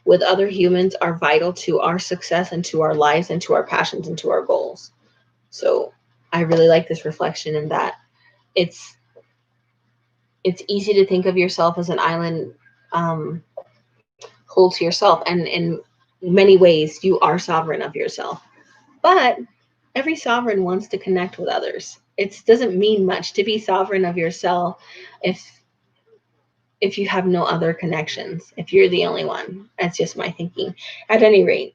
with other humans are vital to our success and to our lives and to our passions and to our goals. So I really like this reflection in that it's easy to think of yourself as an island whole to yourself, and in many ways you are sovereign of yourself. But every sovereign wants to connect with others. It doesn't mean much to be sovereign of yourself if you have no other connections, if you're the only one. That's just my thinking. At any rate,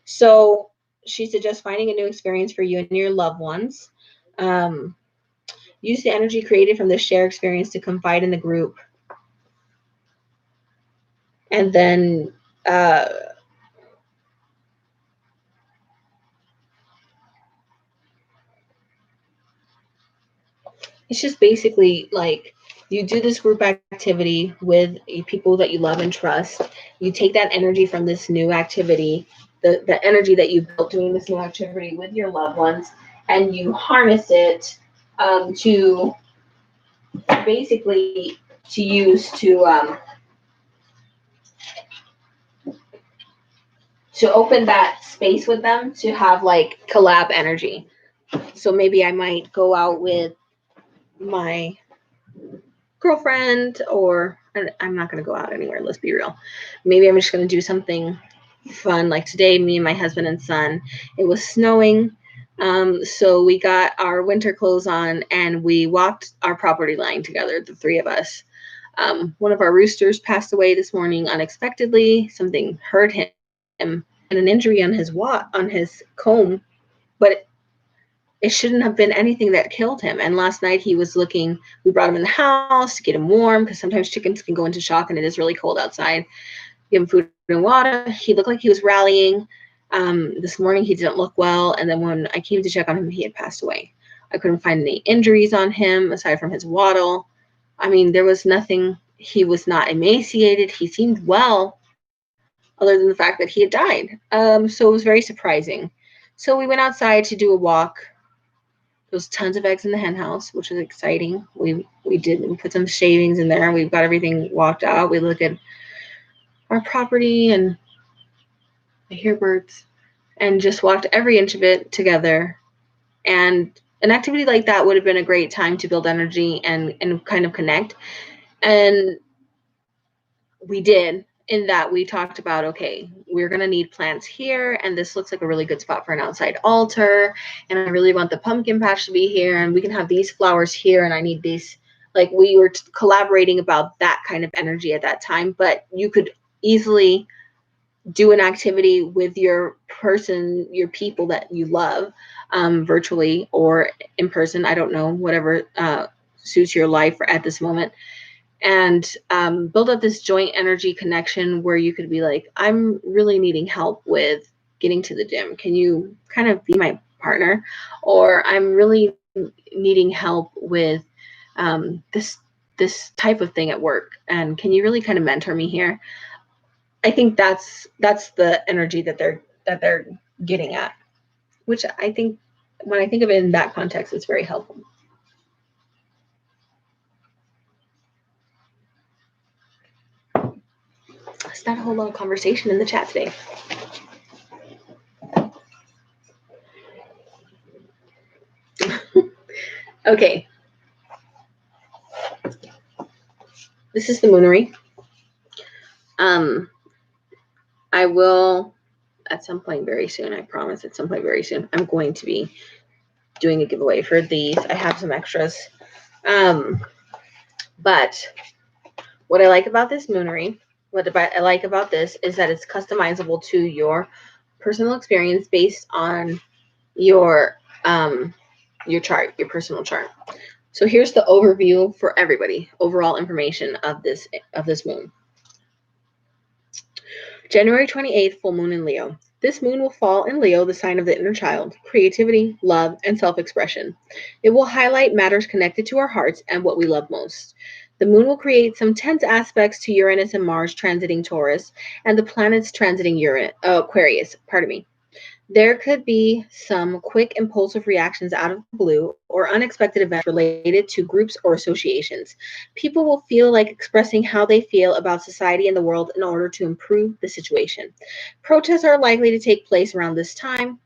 so she suggests finding a new experience for you and your loved ones. Use the energy created from the shared experience to confide in the group. And then it's just basically like you do this group activity with people that you love and trust. You take that energy from this new activity, the energy that you built doing this new activity with your loved ones, and you harness it to basically to use to open that space with them to have like collab energy. So maybe I might go out with my girlfriend, or I'm not going to go out anywhere. Let's be real. Maybe I'm just going to do something fun. Like today, me and my husband and son, it was snowing. So we got our winter clothes on and we walked our property line together, the three of us. One of our roosters passed away this morning unexpectedly. Something hurt him and an injury on his comb, but it shouldn't have been anything that killed him. And last night we brought him in the house to get him warm, because sometimes chickens can go into shock and it is really cold outside. Give him food and water. He looked like he was rallying. This morning he didn't look well. And then when I came to check on him, he had passed away. I couldn't find any injuries on him aside from his wattle. I mean, there was nothing. He was not emaciated. He seemed well, other than the fact that he had died. So it was very surprising. So we went outside to do a walk. There was tons of eggs in the hen house, which was exciting. We put some shavings in there. We've got everything walked out. We looked at our property and I hear birds, and just walked every inch of it together. And an activity like that would have been a great time to build energy and kind of connect. And we did, in that we talked about, okay, we're going to need plants here, and this looks like a really good spot for an outside altar, and I really want the pumpkin patch to be here, and we can have these flowers here, and I need these. Like, we were collaborating about that kind of energy at that time. But you could easily do an activity with your people that you love, virtually or in person. I don't know, whatever suits your life at this moment. and build up this joint energy connection where you could be like, I'm really needing help with getting to the gym. Can you kind of be my partner? Or I'm really needing help with this type of thing at work, and can you really kind of mentor me here? I think that's the energy that they're getting at, which I think when I think of it in that context, it's very helpful. It's not a whole lot of conversation in the chat today. Okay. This is the Moonery. I will, at some point very soon, I promise at some point very soon, I'm going to be doing a giveaway for these. I have some extras. But what I like about this Moonery, what I like about this is that it's customizable to your personal experience based on your chart, your personal chart. So here's the overview for everybody, overall information of this moon. January 28th, full moon in Leo. This moon will fall in Leo, the sign of the inner child, creativity, love, and self-expression. It will highlight matters connected to our hearts and what we love most. The moon will create some tense aspects to Uranus and Mars transiting Taurus and the planets transiting Aquarius. There could be some quick impulsive reactions out of the blue or unexpected events related to groups or associations. People will feel like expressing how they feel about society and the world in order to improve the situation. Protests are likely to take place around this time.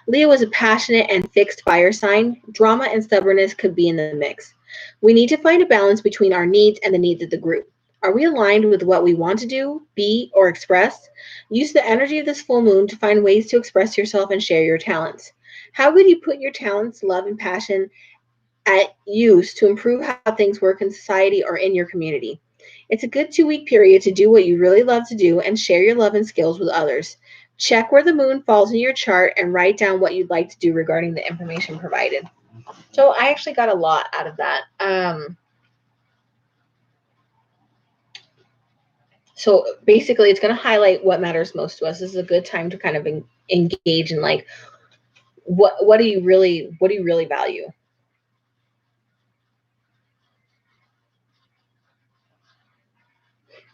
Leo is a passionate and fixed fire sign. Drama and stubbornness could be in the mix. We need to find a balance between our needs and the needs of the group. Are we aligned with what we want to do, be, or express? Use the energy of this full moon to find ways to express yourself and share your talents. How could you put your talents, love, and passion at use to improve how things work in society or in your community? It's a good 2-week period to do what you really love to do and share your love and skills with others. Check where the moon falls in your chart and write down what you'd like to do regarding the information provided. So I actually got a lot out of that. So basically, it's going to highlight what matters most to us. This is a good time to kind of engage in like, what do you really value?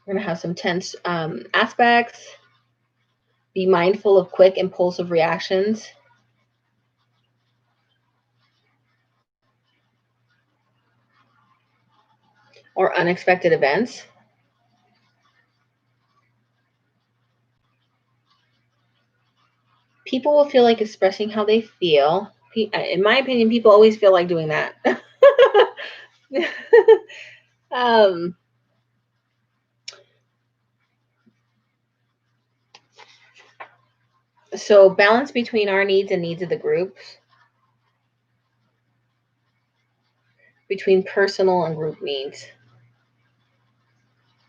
We're going to have some tense aspects. Be mindful of quick, impulsive reactions. Or unexpected events. People will feel like expressing how they feel. In my opinion, people always feel like doing that. So balance between our needs and needs of the group, between personal and group needs.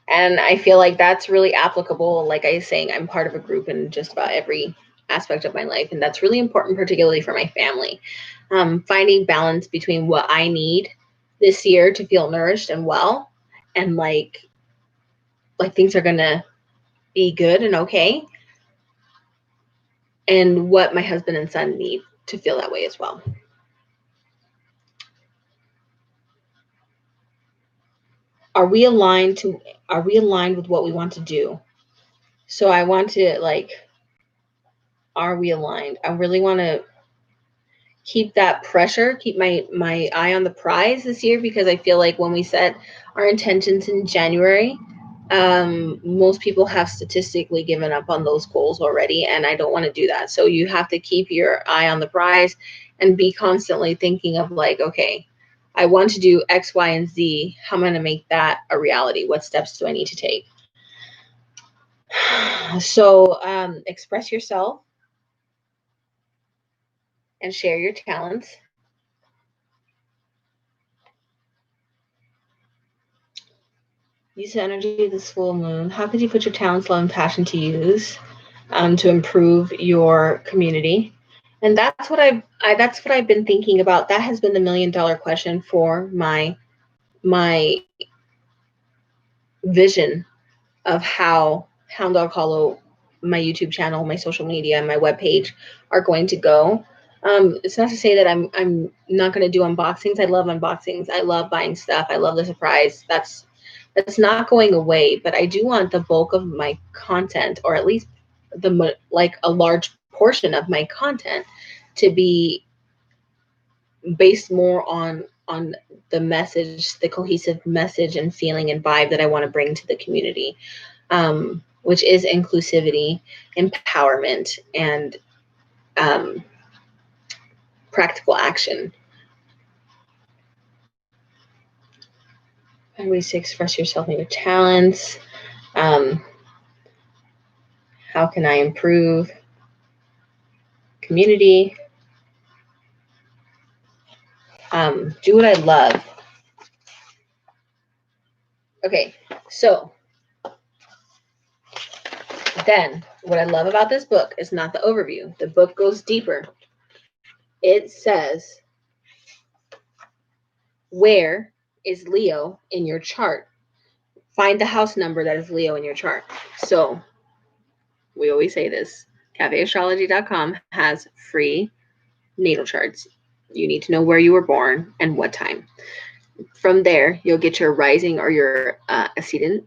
And I feel like that's really applicable. Like I was saying, I'm part of a group in just about every aspect of my life. And that's really important, particularly for my family. Finding balance between what I need this year to feel nourished and well, and like things are going to be good and okay, and what my husband and son need to feel that way as well. Are we aligned with what we want to do? So I want to are we aligned? I really want to keep that pressure, keep my eye on the prize this year, because I feel like when we set our intentions in January, most people have statistically given up on those goals already, and I don't want to do that. So you have to keep your eye on the prize and be constantly thinking of like, okay, I want to do X, Y, and Z. How am I going to make that a reality? What steps do I need to take? So express yourself and share your talents. Use the energy of this full moon. How could you put your talents, love, and passion to use to improve your community? And that's what I've been thinking about. That has been the $1 million question for my vision of how Hound Dog Hollow, my YouTube channel, my social media, and my webpage are going to go. It's not to say that I'm not going to do unboxings. I love unboxings. I love buying stuff. I love the surprise. That's not going away. But I do want the bulk of my content, or at least a large portion of my content, to be based more on the message, the cohesive message and feeling and vibe that I want to bring to the community, which is inclusivity, empowerment, and practical action. And ways to express yourself and your talents. How can I improve community? Do what I love. Okay, so then what I love about this book is not the overview. The book goes deeper. It says, where is Leo in your chart? Find the house number that is Leo in your chart. So we always say this. CafeAstrology.com has free natal charts. You need to know where you were born and what time. From there, you'll get your rising or your ascendant,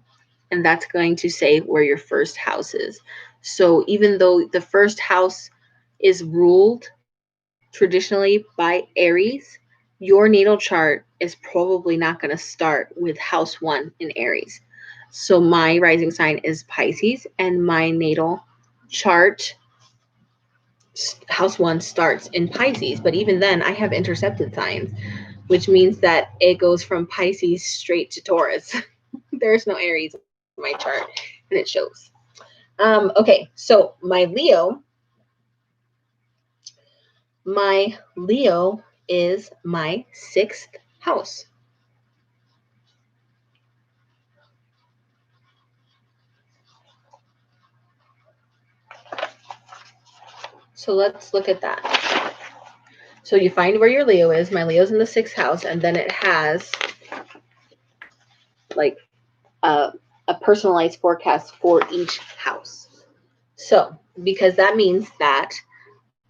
and that's going to say where your first house is. So even though the first house is ruled traditionally by Aries, your natal chart is probably not going to start with house 1 in Aries. So my rising sign is Pisces, and my natal chart, house 1, starts in Pisces. But even then, I have intercepted signs, which means that it goes from Pisces straight to Taurus. There's no Aries in my chart, and it shows. Okay, so my Leo is my 6th house. So let's look at that. So you find where your Leo is. My Leo's in the 6th house, and then it has like a personalized forecast for each house. So because that means that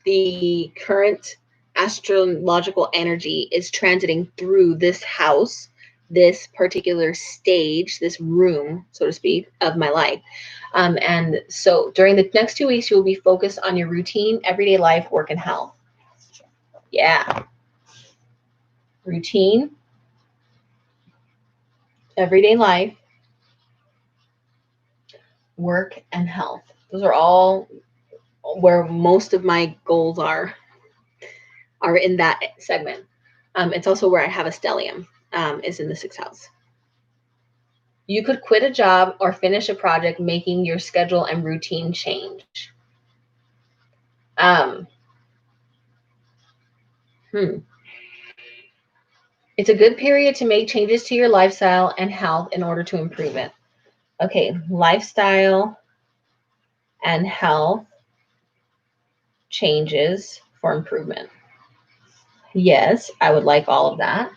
the current astrological energy is transiting through this house, this particular stage, this room, so to speak, of my life. And so during the next 2 weeks, you'll be focused on your routine, everyday life, work, and health. Yeah. Routine, everyday life, work, and health. Those are all where most of my goals are in that segment. It's also where I have a stellium, is in the 6th house. You could quit a job or finish a project, making your schedule and routine change. It's a good period to make changes to your lifestyle and health in order to improve it. Okay, lifestyle and health changes for improvement. Yes, I would like all of that.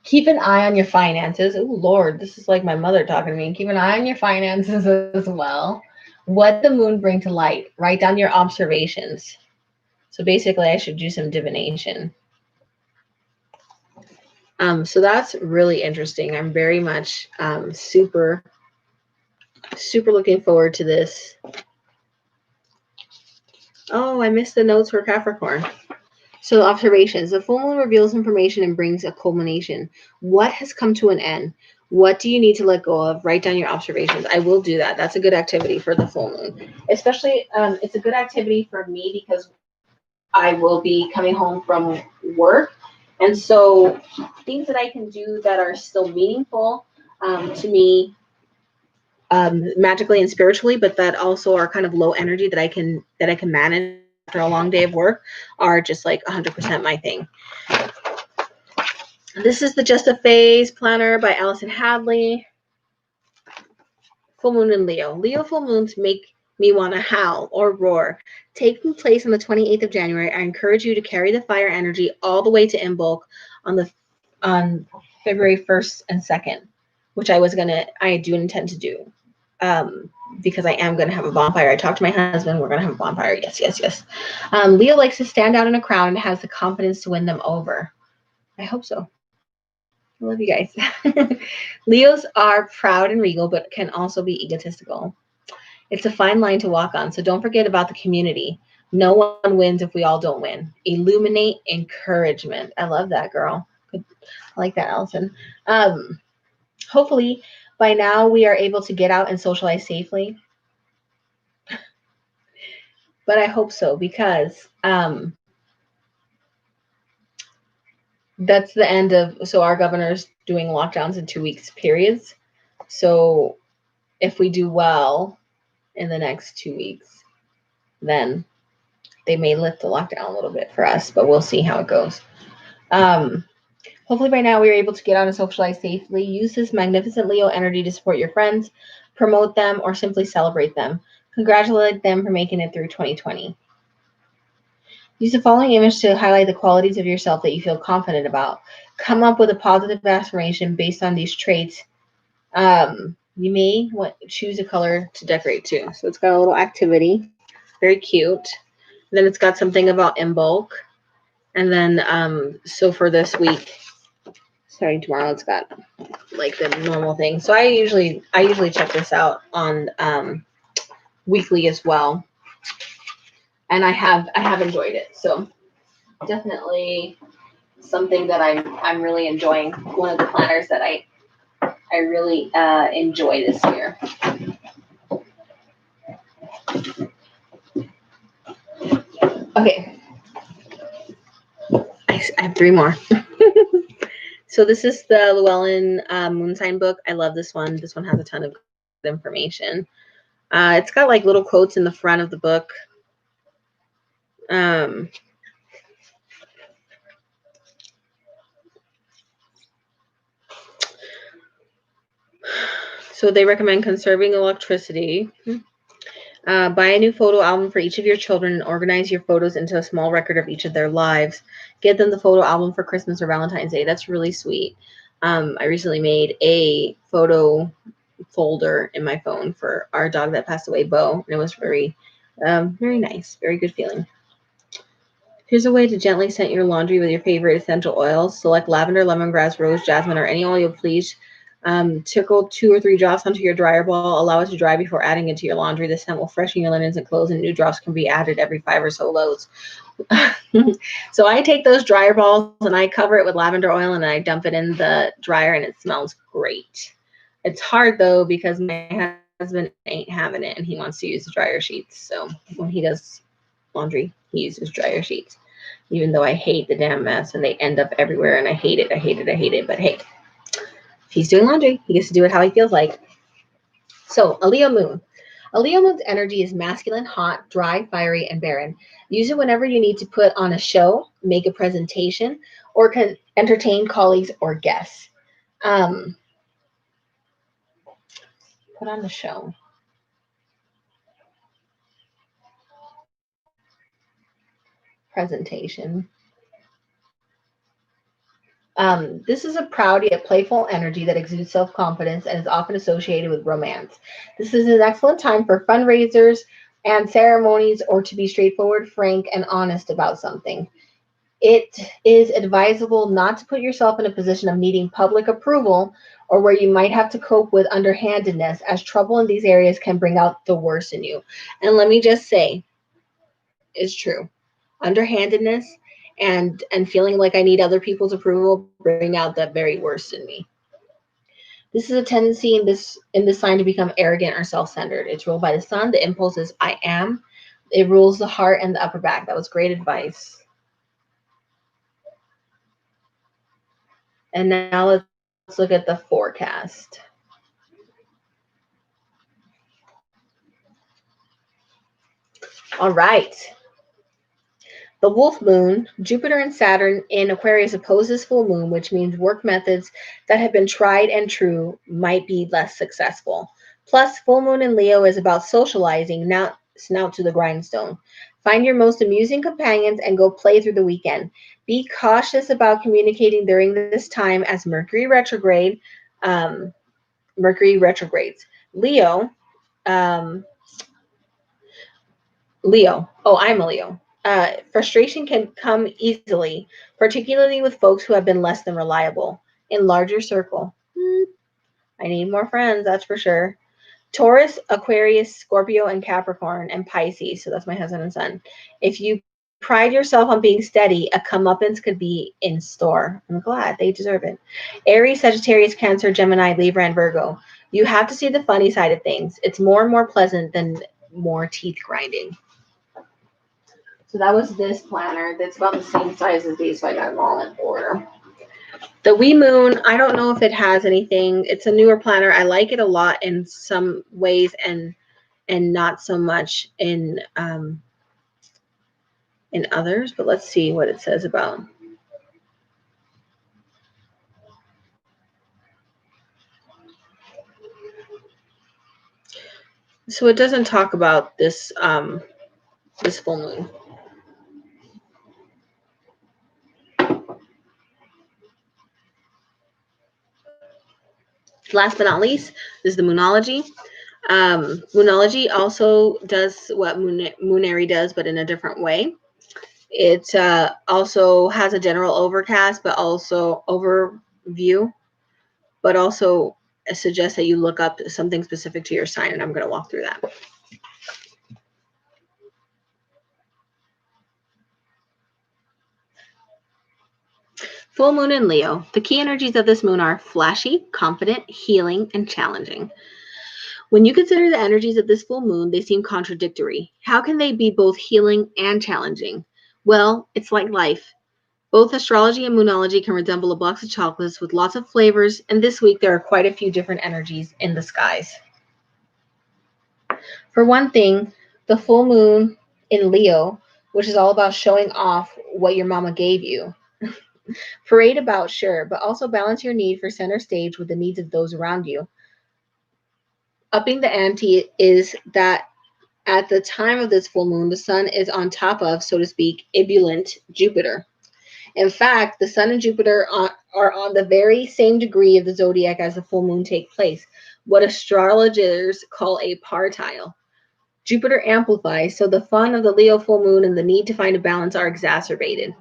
Keep an eye on your finances. Oh, Lord, this is like my mother talking to me. Keep an eye on your finances as well. What the moon bring to light? Write down your observations. So basically, I should do some divination. So that's really interesting. I'm very much super looking forward to this. Oh, I missed the notes for Capricorn. So observations. The full moon reveals information and brings a culmination. What has come to an end? What do you need to let go of? Write down your observations. I will do that. That's a good activity for the full moon. Especially, it's a good activity for me because I will be coming home from work. And so things that I can do that are still meaningful to me, magically and spiritually, but that also are kind of low energy that I can manage after a long day of work, are just like 100% my thing. This is the Just a Phase Planner by Allison Hadley. Full moon in Leo. Leo full moons make me want to howl or roar. Taking place on the 28th of January, I encourage you to carry the fire energy all the way to Imbolc on February 1st and 2nd. which I do intend to do. Because I am gonna have a bonfire. I talked to my husband. We're gonna have a bonfire. Yes, yes, yes. Leo likes to stand out in a crowd and has the confidence to win them over. I hope so. I love you guys. Leos are proud and regal, but can also be egotistical. It's a fine line to walk on, so don't forget about the community. No one wins if we all don't win. Illuminate encouragement. I love that, girl. I like that, Allison. Hopefully, by now we are able to get out and socialize safely. But I hope so, because that's the end of, so our governor's doing lockdowns in 2 weeks periods. So if we do well in the next 2 weeks, then they may lift the lockdown a little bit for us, but we'll see how it goes. Hopefully by now we're able to get out and socialize safely. Use this magnificent Leo energy to support your friends, promote them, or simply celebrate them. Congratulate them for making it through 2020. Use the following image to highlight the qualities of yourself that you feel confident about. Come up with a positive affirmation based on these traits. You may choose a color to decorate too. So it's got a little activity. Very cute. Then it's got something about in bulk. And then, so for this week, starting tomorrow, it's got like the normal thing. So I usually check this out on weekly as well. And I have enjoyed it. So definitely something that I'm really enjoying. One of the planners that I really enjoy this year. Okay. I have 3 more. So this is the Llewellyn moon sign book. I love this one. This one has a ton of information. It's got like little quotes in the front of the book. So they recommend conserving electricity. Buy a new photo album for each of your children and organize your photos into a small record of each of their lives. Get them the photo album for Christmas or Valentine's Day. That's really sweet. I recently made a photo folder in my phone for our dog that passed away, Bo, and it was very nice. Very good feeling. Here's a way to gently scent your laundry with your favorite essential oils. Select lavender, lemongrass, rose, jasmine, or any oil you please. Tickle 2 or 3 drops onto your dryer ball. Allow it to dry before adding it to your laundry. The scent will freshen your linens and clothes, and new drops can be added every 5 or so loads. So I take those dryer balls and I cover it with lavender oil and I dump it in the dryer, and it smells great. It's hard though because my husband ain't having it and he wants to use the dryer sheets. So when he does laundry, he uses dryer sheets, even though I hate the damn mess and they end up everywhere and I hate it. But hey, if he's doing laundry, he gets to do it how he feels like. So a Leo moon. A Leo moon's energy is masculine, hot, dry, fiery, and barren. Use it whenever you need to put on a show, make a presentation, or can entertain colleagues or guests. Put on the show. Presentation. This is a proud yet playful energy that exudes self-confidence and is often associated with romance. This is an excellent time for fundraisers and ceremonies, or to be straightforward, frank, and honest about something. It is advisable not to put yourself in a position of needing public approval or where you might have to cope with underhandedness, as trouble in these areas can bring out the worst in you. And let me just say, it's true. Underhandedness and feeling like I need other people's approval bring out the very worst in me. This is a tendency in this sign to become arrogant or self-centered. It's ruled by the sun. The impulse is I am. It rules the heart and the upper back. That was great advice. And now let's look at the forecast. All right. The wolf moon, Jupiter and Saturn in Aquarius opposes full moon, which means work methods that have been tried and true might be less successful. Plus, full moon in Leo is about socializing, not snout to the grindstone. Find your most amusing companions and go play through the weekend. Be cautious about communicating during this time as Mercury retrograde Mercury retrogrades. Leo. Leo. Oh, I'm a Leo. Frustration can come easily, particularly with folks who have been less than reliable. In larger circle. I need more friends, that's for sure. Taurus, Aquarius, Scorpio, and Capricorn, and Pisces. So that's my husband and son. If you pride yourself on being steady, a comeuppance could be in store. I'm glad they deserve it. Aries, Sagittarius, Cancer, Gemini, Libra, and Virgo. You have to see the funny side of things. It's more and more pleasant than more teeth grinding. So that was this planner. That's about the same size as these, so I got them all in order. The Wee Moon, I don't know if it has anything. It's a newer planner. I like it a lot in some ways and not so much in others. But let's see what it says about. So it doesn't talk about this this full moon. Last but not least, this is the Moonology. Moonology also does what Moonery does, but in a different way. It also has a general overcast, but also overview, but also suggests that you look up something specific to your sign, and I'm going to walk through that. Full moon in Leo. The key energies of this moon are flashy, confident, healing, and challenging. When you consider the energies of this full moon, they seem contradictory. How can they be both healing and challenging? Well, it's like life. Both astrology and moonology can resemble a box of chocolates with lots of flavors, and this week there are quite a few different energies in the skies. For one thing, the full moon in Leo, which is all about showing off what your mama gave you. Parade about, sure, but also balance your need for center stage with the needs of those around you. Upping the ante is that at the time of this full moon, the sun is on top of, so to speak, ebullient Jupiter. In fact, the sun and Jupiter are on the very same degree of the zodiac as the full moon take place, what astrologers call a partile. Jupiter amplifies, so the fun of the Leo full moon and the need to find a balance are exacerbated.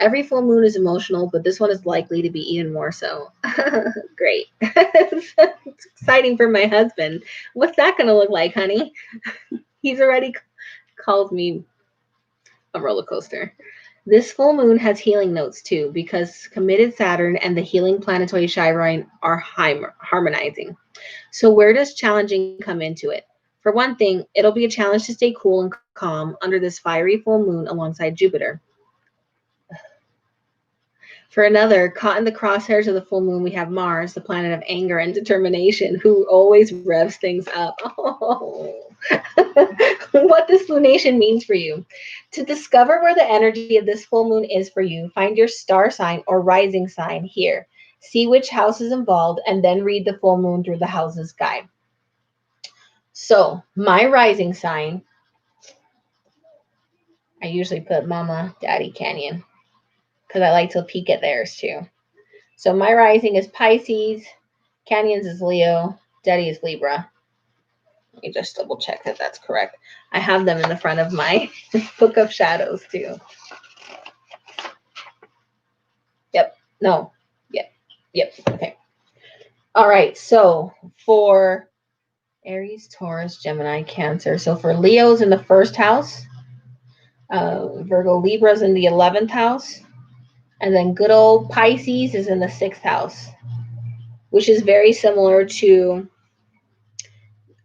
Every full moon is emotional, but this one is likely to be even more so. Great. It's exciting for my husband. What's that going to look like, honey? He's already called me a roller coaster. This full moon has healing notes too, because committed Saturn and the healing planetoid Chiron are harmonizing. So where does challenging come into it? For one thing, it'll be a challenge to stay cool and calm under this fiery full moon alongside Jupiter. For another, caught in the crosshairs of the full moon, we have Mars, the planet of anger and determination, who always revs things up. Oh. What this lunation means for you. To discover where the energy of this full moon is for you, find your star sign or rising sign here. See which house is involved, and then read the full moon through the houses guide. So, my rising sign, I usually put Mama, Daddy, Canyon, because I like to peek at theirs too. So my rising is Pisces, Canyon's is Leo, Daddy is Libra. Let me just double check that that's correct. I have them in the front of my book of shadows too. Yep. No. Yep. Okay. All right. So for Aries, Taurus, Gemini, Cancer. So for Leo's in the first house, Virgo, Libra's in the 11th house, and then good old Pisces is in the 6th house, which is very similar to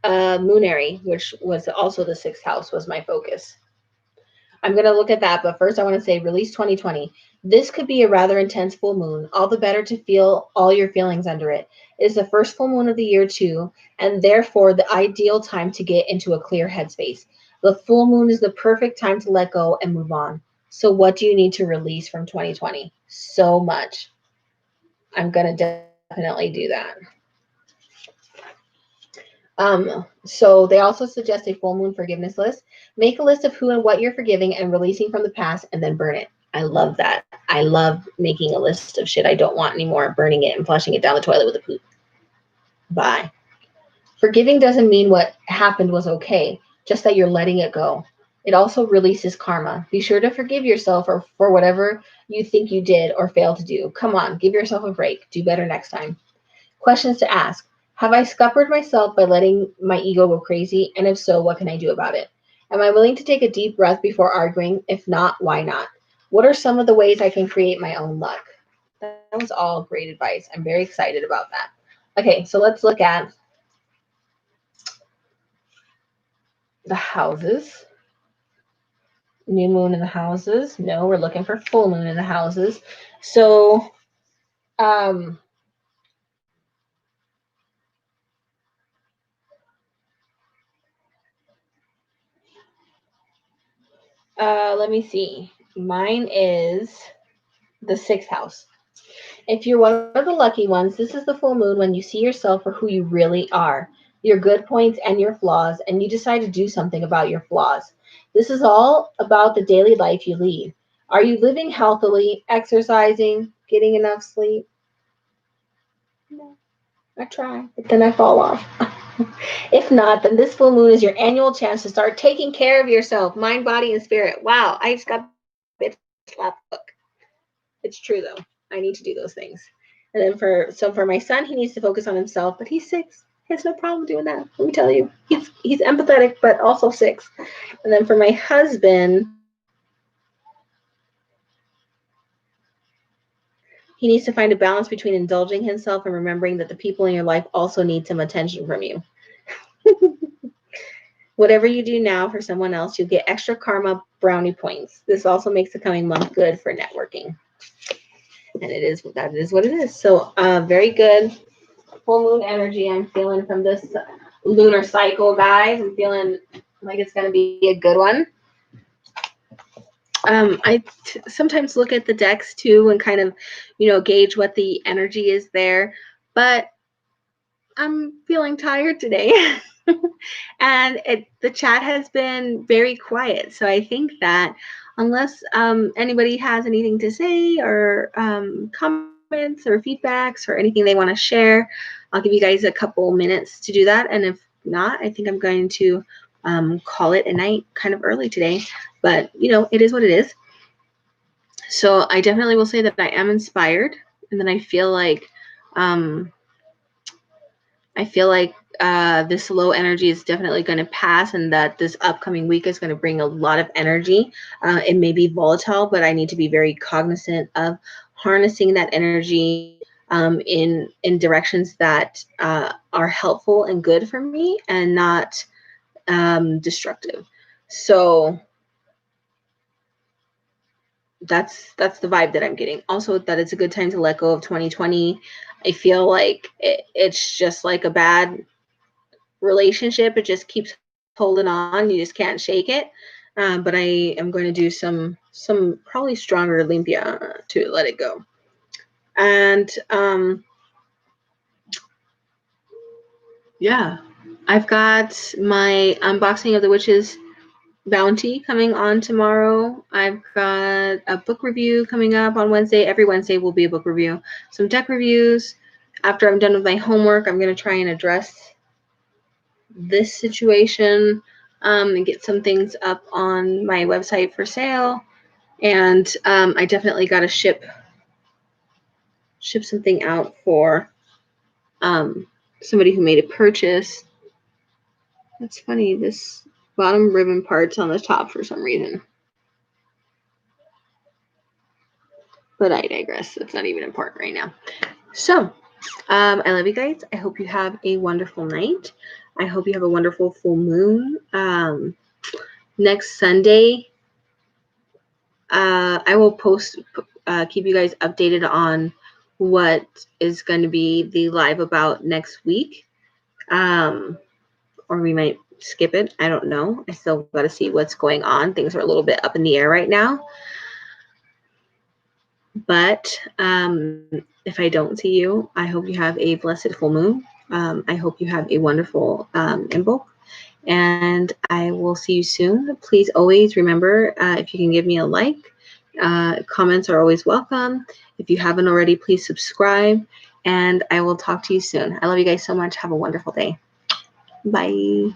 Moonery, which was also the 6th house, was my focus. I'm going to look at that, but first I want to say release 2020. This could be a rather intense full moon, all the better to feel all your feelings under it. It is the first full moon of the year too, and therefore the ideal time to get into a clear headspace. The full moon is the perfect time to let go and move on. So what do you need to release from 2020? So much. I'm going to definitely do that. So they also suggest a full moon forgiveness list. Make a list of who and what you're forgiving and releasing from the past, and then burn it. I love that. I love making a list of shit I don't want anymore, burning it and flushing it down the toilet with a poop. Bye. Forgiving doesn't mean what happened was okay, just that you're letting it go. It also releases karma. Be sure to forgive yourself for whatever you think you did or failed to do. Come on, give yourself a break. Do better next time. Questions to ask. Have I scuppered myself by letting my ego go crazy? And if so, what can I do about it? Am I willing to take a deep breath before arguing? If not, why not? What are some of the ways I can create my own luck? That was all great advice. I'm very excited about that. Okay, so let's look at the houses. New moon in the houses. No, we're looking for full moon in the houses. So, let me see. Mine is the 6th house. If you're one of the lucky ones, this is the full moon when you see yourself for who you really are, your good points and your flaws, and you decide to do something about your flaws. This is all about the daily life you lead. Are you living healthily, exercising, getting enough sleep? No, I try, but then I fall off. If not, then this full moon is your annual chance to start taking care of yourself, mind, body, and spirit. Wow, I just got a slap book. It's true though. I need to do those things. And then for my son, he needs to focus on himself, but he's 6. He has no problem doing that. Let me tell you. He's empathetic, but also 6. And then for my husband, he needs to find a balance between indulging himself and remembering that the people in your life also need some attention from you. Whatever you do now for someone else, you'll get extra karma brownie points. This also makes the coming month good for networking. And that is what it is. So very good full moon energy I'm feeling from this lunar cycle, guys. I'm feeling like it's going to be a good one. I sometimes look at the decks too and kind of, gauge what the energy is there. But I'm feeling tired today. And the chat has been very quiet. So I think that unless anybody has anything to say or comments or feedbacks or anything they want to share, I'll give you guys a couple minutes to do that. And if not, I think I'm going to call it a night kind of early today. But, it is what it is. So I definitely will say that I am inspired. And then I feel like this low energy is definitely going to pass, and that this upcoming week is going to bring a lot of energy. It may be volatile, but I need to be very cognizant of harnessing that energy in directions that are helpful and good for me and not destructive. So that's the vibe that I'm getting. Also, that it's a good time to let go of 2020. I feel like it's just like a bad relationship. It just keeps holding on. You just can't shake it. But I am going to do some probably stronger limpia to let it go. And yeah, I've got my unboxing of the Witch's Bounty coming on tomorrow. I've got a book review coming up on Wednesday. Every Wednesday will be a book review. Some deck reviews. After I'm done with my homework, I'm going to try and address this situation and get some things up on my website for sale. And I definitely got to ship something out for somebody who made a purchase. That's funny. This bottom ribbon part's on the top for some reason. But I digress. It's not even important right now. So, I love you guys. I hope you have a wonderful night. I hope you have a wonderful full moon. Next Sunday, I will keep you guys updated on what is going to be the live about next week. Or we might skip it. I don't know. I still got to see what's going on. Things are a little bit up in the air right now. But if I don't see you, I hope you have a blessed full moon. I hope you have a wonderful Imbolc. And I will see you soon. Please always remember, if you can give me a like, comments are always welcome. If you haven't already, please subscribe. And I will talk to you soon. I love you guys so much. Have a wonderful day. Bye.